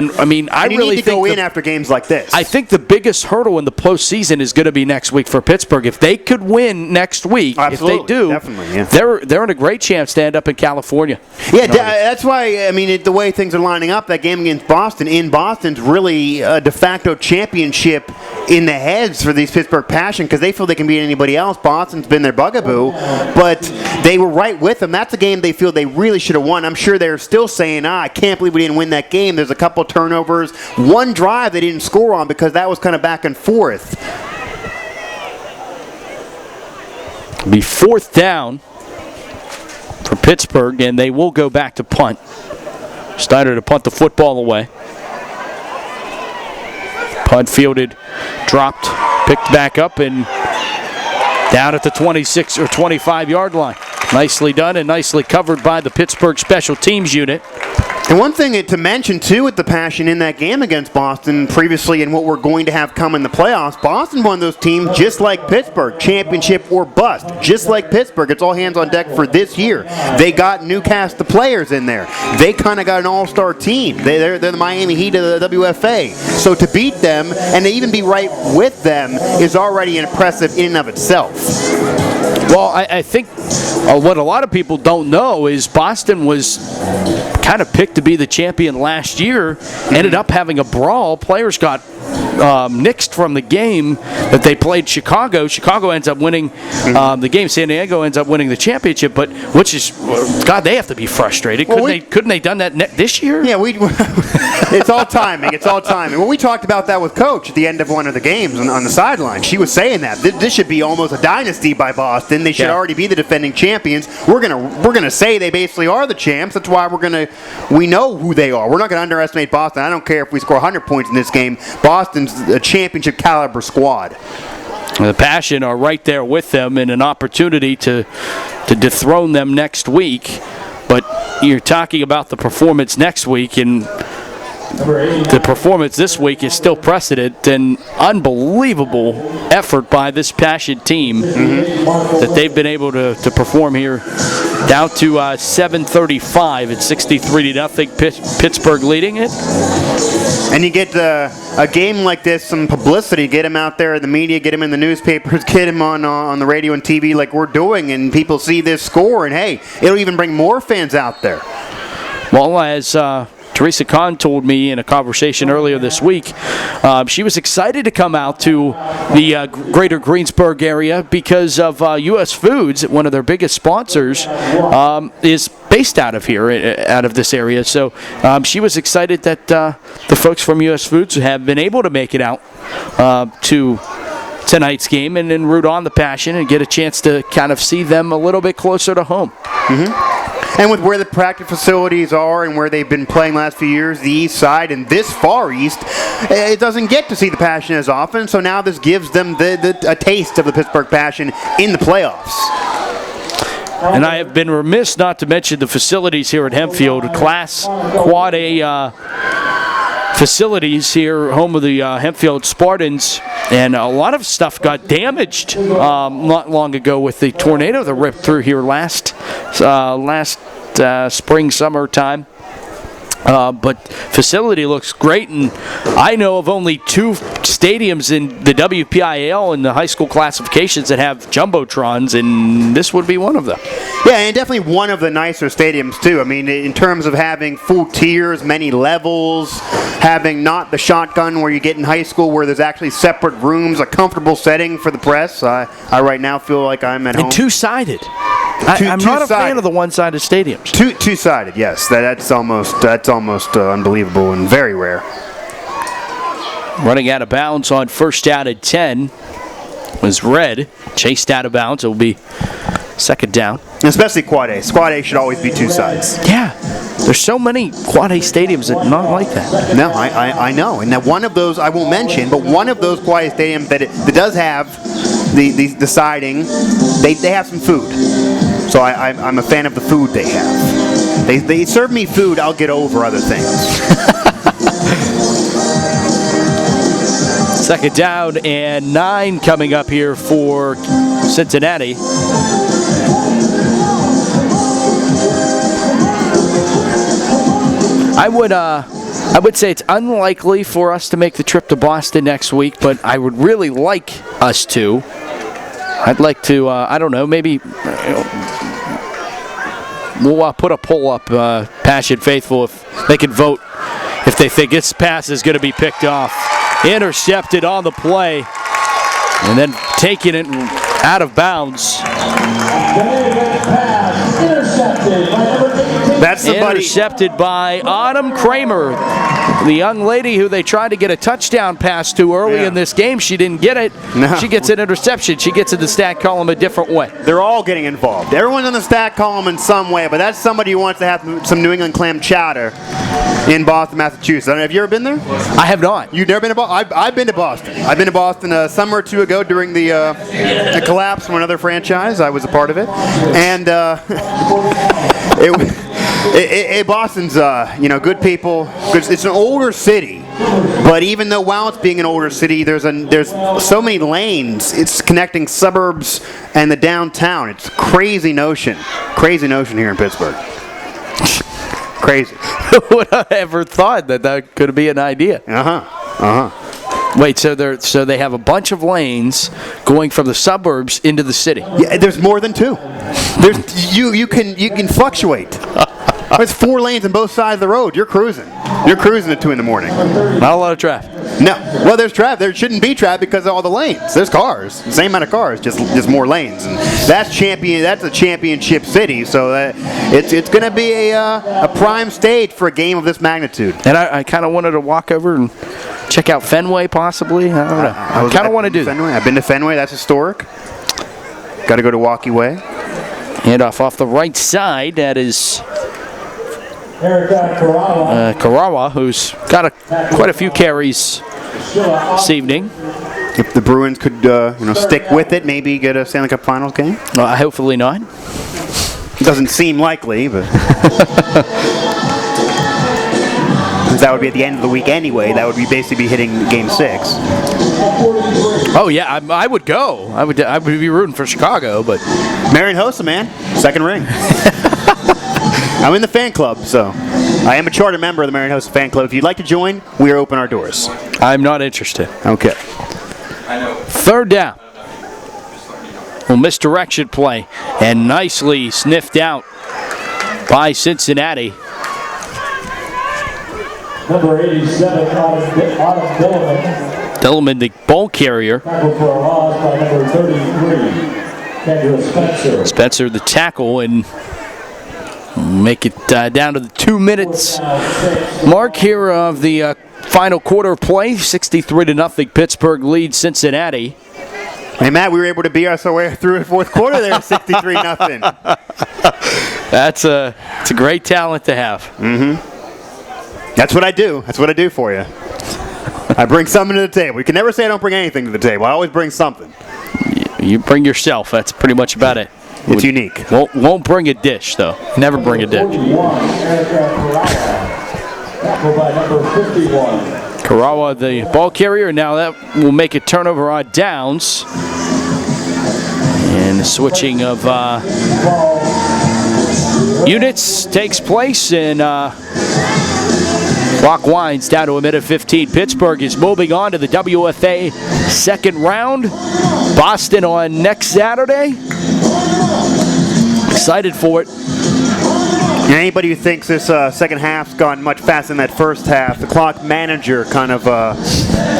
really need to go in after games like this. I think the biggest hurdle in the postseason is going to be next week for Pittsburgh. If they could win next week, absolutely, if they do, definitely, yeah. they're in a great chance to end up in California. Yeah, that's why, the way things are lining up, that game against Boston in Boston's really a de facto championship in the heads for these Pittsburgh Passion, because they feel they can beat anybody else. Boston's been their bugaboo, but they were right with them. That's a game they feel they really should have won. I'm sure they're still saying, I can't believe we didn't win that game. There's a couple turnovers. One drive they didn't score on because that was kind of back and forth. It'll be 4th down for Pittsburgh, and they will go back to punt. Steiner to punt the football away. Punt fielded, dropped, picked back up, and down at the 26 or 25-yard line. Nicely done and nicely covered by the Pittsburgh Special Teams unit. And one thing to mention, too, with the Passion in that game against Boston previously and what we're going to have come in the playoffs, Boston's one of those teams just like Pittsburgh, championship or bust. Just like Pittsburgh, it's all hands on deck for this year. They got new cast of players in there. They kind of got an all-star team. They're the Miami Heat of the WFA. So to beat them and to even be right with them is already impressive in and of itself. Well, I think what a lot of people don't know is Boston was kind of picked to be the champion last year, ended up having a brawl. Players got nixed from the game that they played Chicago. Chicago ends up winning the game. San Diego ends up winning the championship, but which is, God, they have to be frustrated. Couldn't they done that this year? Yeah, it's all timing. It's all timing. Well, we talked about that with Coach at the end of one of the games on the sideline. She was saying that this should be almost a dynasty by Boston. They should already be the defending champions. We're gonna say they basically are the champs. That's why we know who they are. We're not gonna underestimate Boston. I don't care if we score 100 points in this game. Boston's a championship caliber squad. The Passion are right there with them in an opportunity to dethrone them next week. But you're talking about the performance next week, and the performance this week is still precedent. An unbelievable effort by this Passion team that they've been able to perform here. Down to 7:35 at 63-0. Pittsburgh leading it. And you get a game like this, some publicity, get him out there in the media, get him in the newspapers, get him on the radio and TV like we're doing, and people see this score, and hey, it'll even bring more fans out there. Well, as Teresa Kahn told me in a conversation earlier this week, she was excited to come out to the greater Greensburg area because of U.S. Foods, one of their biggest sponsors, is based out of here, out of this area. So she was excited that the folks from U.S. Foods have been able to make it out to tonight's game and then root on the Passion and get a chance to kind of see them a little bit closer to home. And with where the practice facilities are and where they've been playing last few years, the east side and this far east, it doesn't get to see the Passion as often, so now this gives them a taste of the Pittsburgh Passion in the playoffs. And I have been remiss not to mention the facilities here at Hempfield. Class Quad A facilities here, home of the Hempfield Spartans. And a lot of stuff got damaged not long ago with the tornado that ripped through here last spring, summertime. But facility looks great, and I know of only 2 stadiums in the WPIAL and the high school classifications that have jumbotrons, and this would be one of them. Yeah, and definitely one of the nicer stadiums, too. I mean, in terms of having full tiers, many levels, having not the shotgun where you get in high school where there's actually separate rooms, a comfortable setting for the press. I right now feel like I'm at home. And two-sided. I'm not a fan of the one-sided stadiums. Two-sided, yes. That's almost unbelievable and very rare. Running out of bounds on first down at 10 was Red. Chased out of bounds. It will be second down. Especially Quad A. Quad A should always be 2 sides. Yeah. There's so many Quad A stadiums that are not like that. No, I know. And that one of those, I won't mention, but one of those Quad A stadiums that does have the siding, they have some food. So I'm a fan of the food they have. They serve me food, I'll get over other things. Second down and 9 coming up here for Cincinnati. I would say it's unlikely for us to make the trip to Boston next week, but I would really like us to. I'd like to, I don't know, maybe we'll put a poll up, Passion Faithful, if they can vote if they think this pass is going to be picked off. Intercepted on the play, and then taking it out of bounds. That's somebody. Intercepted by Autumn Kramer, the young lady who they tried to get a touchdown pass to early in this game. She didn't get it. No. She gets an interception. She gets in the stat column a different way. They're all getting involved. Everyone's in the stat column in some way, but that's somebody who wants to have some New England clam chowder in Boston, Massachusetts. I don't know, have you ever been there? I have not. You've never been to Boston? I've been to Boston. I've been to Boston a summer or two ago during the collapse from another franchise. I was a part of it. And Boston's, good people. It's an older city, but even though while it's being an older city, there's so many lanes. It's connecting suburbs and the downtown. It's a crazy notion here in Pittsburgh. Crazy. Who would have ever thought that could be an idea? Wait, so they have a bunch of lanes going from the suburbs into the city. Yeah, there's more than 2. You can fluctuate. There's 4 lanes on both sides of the road. You're cruising at 2 in the morning. Not a lot of traffic. No. Well, there's traffic. There shouldn't be traffic because of all the lanes. There's cars. Same amount of cars, just more lanes. And that's a championship city, so it's going to be a prime stage for a game of this magnitude. And I kind of wanted to walk over and check out Fenway, possibly. I don't know. I kind of want to do that. I've been to Fenway. That's historic. Got to go to Walkie Way. Handoff off the right side. That is Karawa. Karawa, who's got quite a few carries this evening. If the Bruins could stick with it, maybe get a Stanley Cup Finals game. Hopefully not. It doesn't seem likely, but that would be at the end of the week anyway. That would be basically hitting Game 6. Oh yeah, I would go. I would be rooting for Chicago, but Marion Hossa, man, second ring. I'm in the fan club, so I am a charter member of the Marion Hossa fan club. If you'd like to join, we are open our doors. I'm not interested. Okay. Third down. Well, misdirection play and nicely sniffed out by Cincinnati. Number 87, Autumn Dillman. Dillman, the ball carrier. Tackle for a loss by number 33, Kendra Spencer. Spencer, the tackle, and make it down to the 2 minutes mark here of the final quarter of play. 63-0, Pittsburgh leads Cincinnati. Hey, Matt, we were able to beat our way through the fourth quarter there, 63-0. It's a great talent to have. Mm-hmm. That's what I do. That's what I do for you. I bring something to the table. You can never say I don't bring anything to the table. I always bring something. You bring yourself. That's pretty much about it. It's unique. Won't bring a dish, though. Never bring a dish. 41, Erica Karawa. Tackle by number 51. Karawa, the ball carrier. Now that will make a turnover on downs. And the switching of units takes place, and clock winds down to a minute 15. Pittsburgh is moving on to the WFA second round. Boston on next Saturday. Excited for it. And anybody who thinks this second half's gone much faster than that first half, the clock manager kind of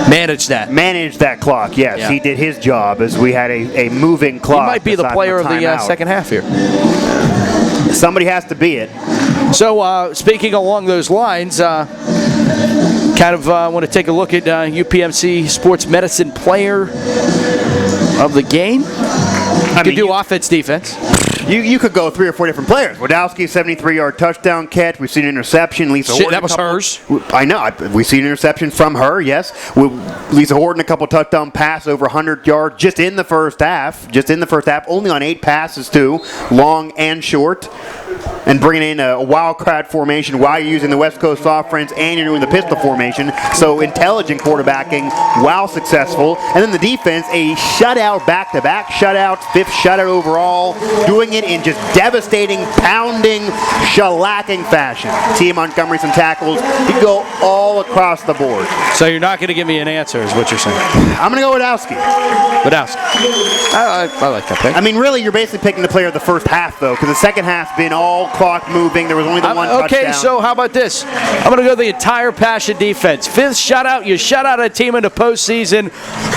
managed that clock. Yes, yeah. He did his job as we had a moving clock. He might be the player of the second half here. Somebody has to be it. So, speaking along those lines, want to take a look at UPMC Sports Medicine Player of the Game. You can do offense, defense. You could go 3 or 4 different players. Wadowski, 73-yard touchdown catch. We've seen an interception. Lisa Horton, that was hers. I know. We've seen an interception from her, yes. Lisa Horton, a couple touchdown passes over 100 yards just in the first half. Only on 8 passes, too, long and short. And bringing in a wildcat formation while you're using the West Coast offense and you're doing the pistol formation. So intelligent quarterbacking while successful. And then the defense, a shutout back-to-back shutouts, 5th shutout overall, doing it in just devastating, pounding, shellacking fashion. T. Montgomery, some tackles. You go all across the board. So you're not going to give me an answer, is what you're saying? I'm going to go Wadowski. I like that pick. I mean, really, you're basically picking the player of the first half, though, because the second half's been all clock moving. There was only the one touchdown. Okay, so how about this? I'm going to go the entire Passion defense. 5th shutout. You shut out a team in the postseason.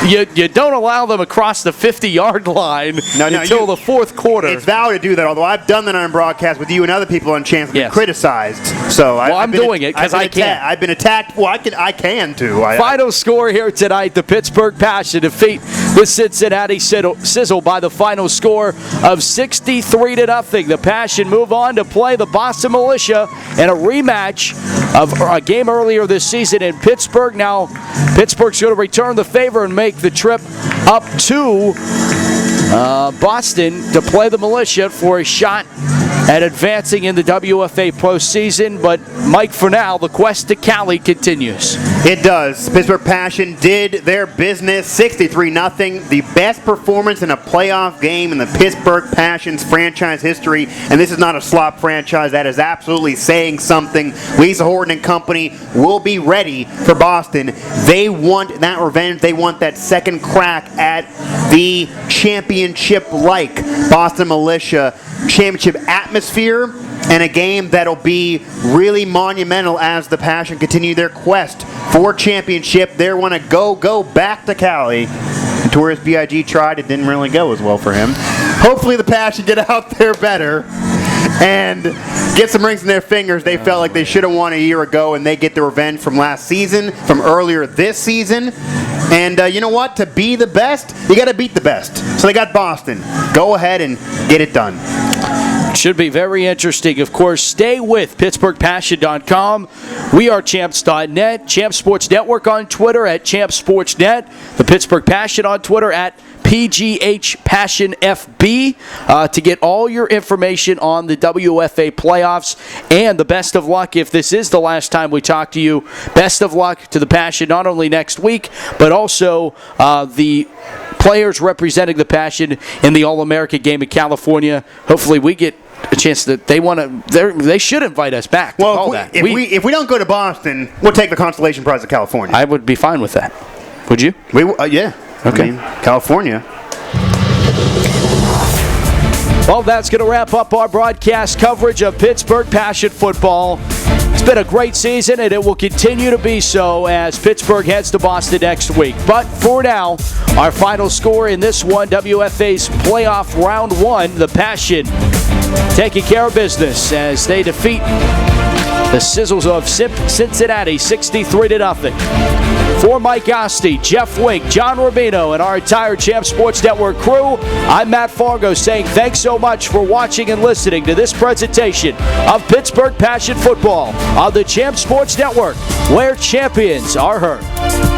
You don't allow them across the 50-yard line until the fourth quarter. It's valid to do that, although I've done that on broadcast with you and other people on chance to be criticized. So I'm doing it because I can. I've been attacked. Well, I can too. Final score here tonight: the Pittsburgh Passion defeat the Cincinnati Sizzle by the final score of 63-0. The Passion move on to play the Boston Militia in a rematch of a game earlier this season in Pittsburgh. Now, Pittsburgh's going to return the favor and make the trip up to Boston to play the Militia for a shot at advancing in the WFA postseason. But, Mike, for now, the quest to Cali continues. It does. Pittsburgh Passion did their business, 63-0. The best performance in a playoff game in the Pittsburgh Passion's franchise history. And this is not a slop franchise. That is absolutely saying something. Lisa Horton and company will be ready for Boston. They want that revenge. They want that second crack at the championship-like Boston Militia championship atmosphere, and a game that'll be really monumental as the Passion continue their quest for championship. They want to go back to Cali. Tourist B.I.G. tried. It didn't really go as well for him. Hopefully the Passion get out there better and get some rings in their fingers. They felt like they should have won a year ago, and they get the revenge from last season, from earlier this season. And you know what? To be the best, you got to beat the best. So they got Boston. Go ahead and get it done. Should be very interesting. Of course, stay with PittsburghPassion.com. We are Champs.net. Champs Sports Network on Twitter at ChampsSportsNet. The Pittsburgh Passion on Twitter at PGH Passion FB to get all your information on the WFA playoffs and the best of luck. If this is the last time we talk to you, best of luck to the Passion, not only next week, but also the players representing the Passion in the All-America game in California. Hopefully we get a chance that they should invite us back. Well, if we don't go to Boston, we'll take the consolation prize of California. I would be fine with that. Would you? Yeah. Okay. I mean, California. Well, that's going to wrap up our broadcast coverage of Pittsburgh Passion football. It's been a great season, and it will continue to be so as Pittsburgh heads to Boston next week. But for now, our final score in this one, WFA's playoff round 1, the Passion taking care of business as they defeat the Sizzles of Cincinnati 63-0. For Mike Oste, Jeff Wink, John Rubino, and our entire Champ Sports Network crew, I'm Matt Fargo saying thanks so much for watching and listening to this presentation of Pittsburgh Passion Football on the Champ Sports Network, where champions are heard.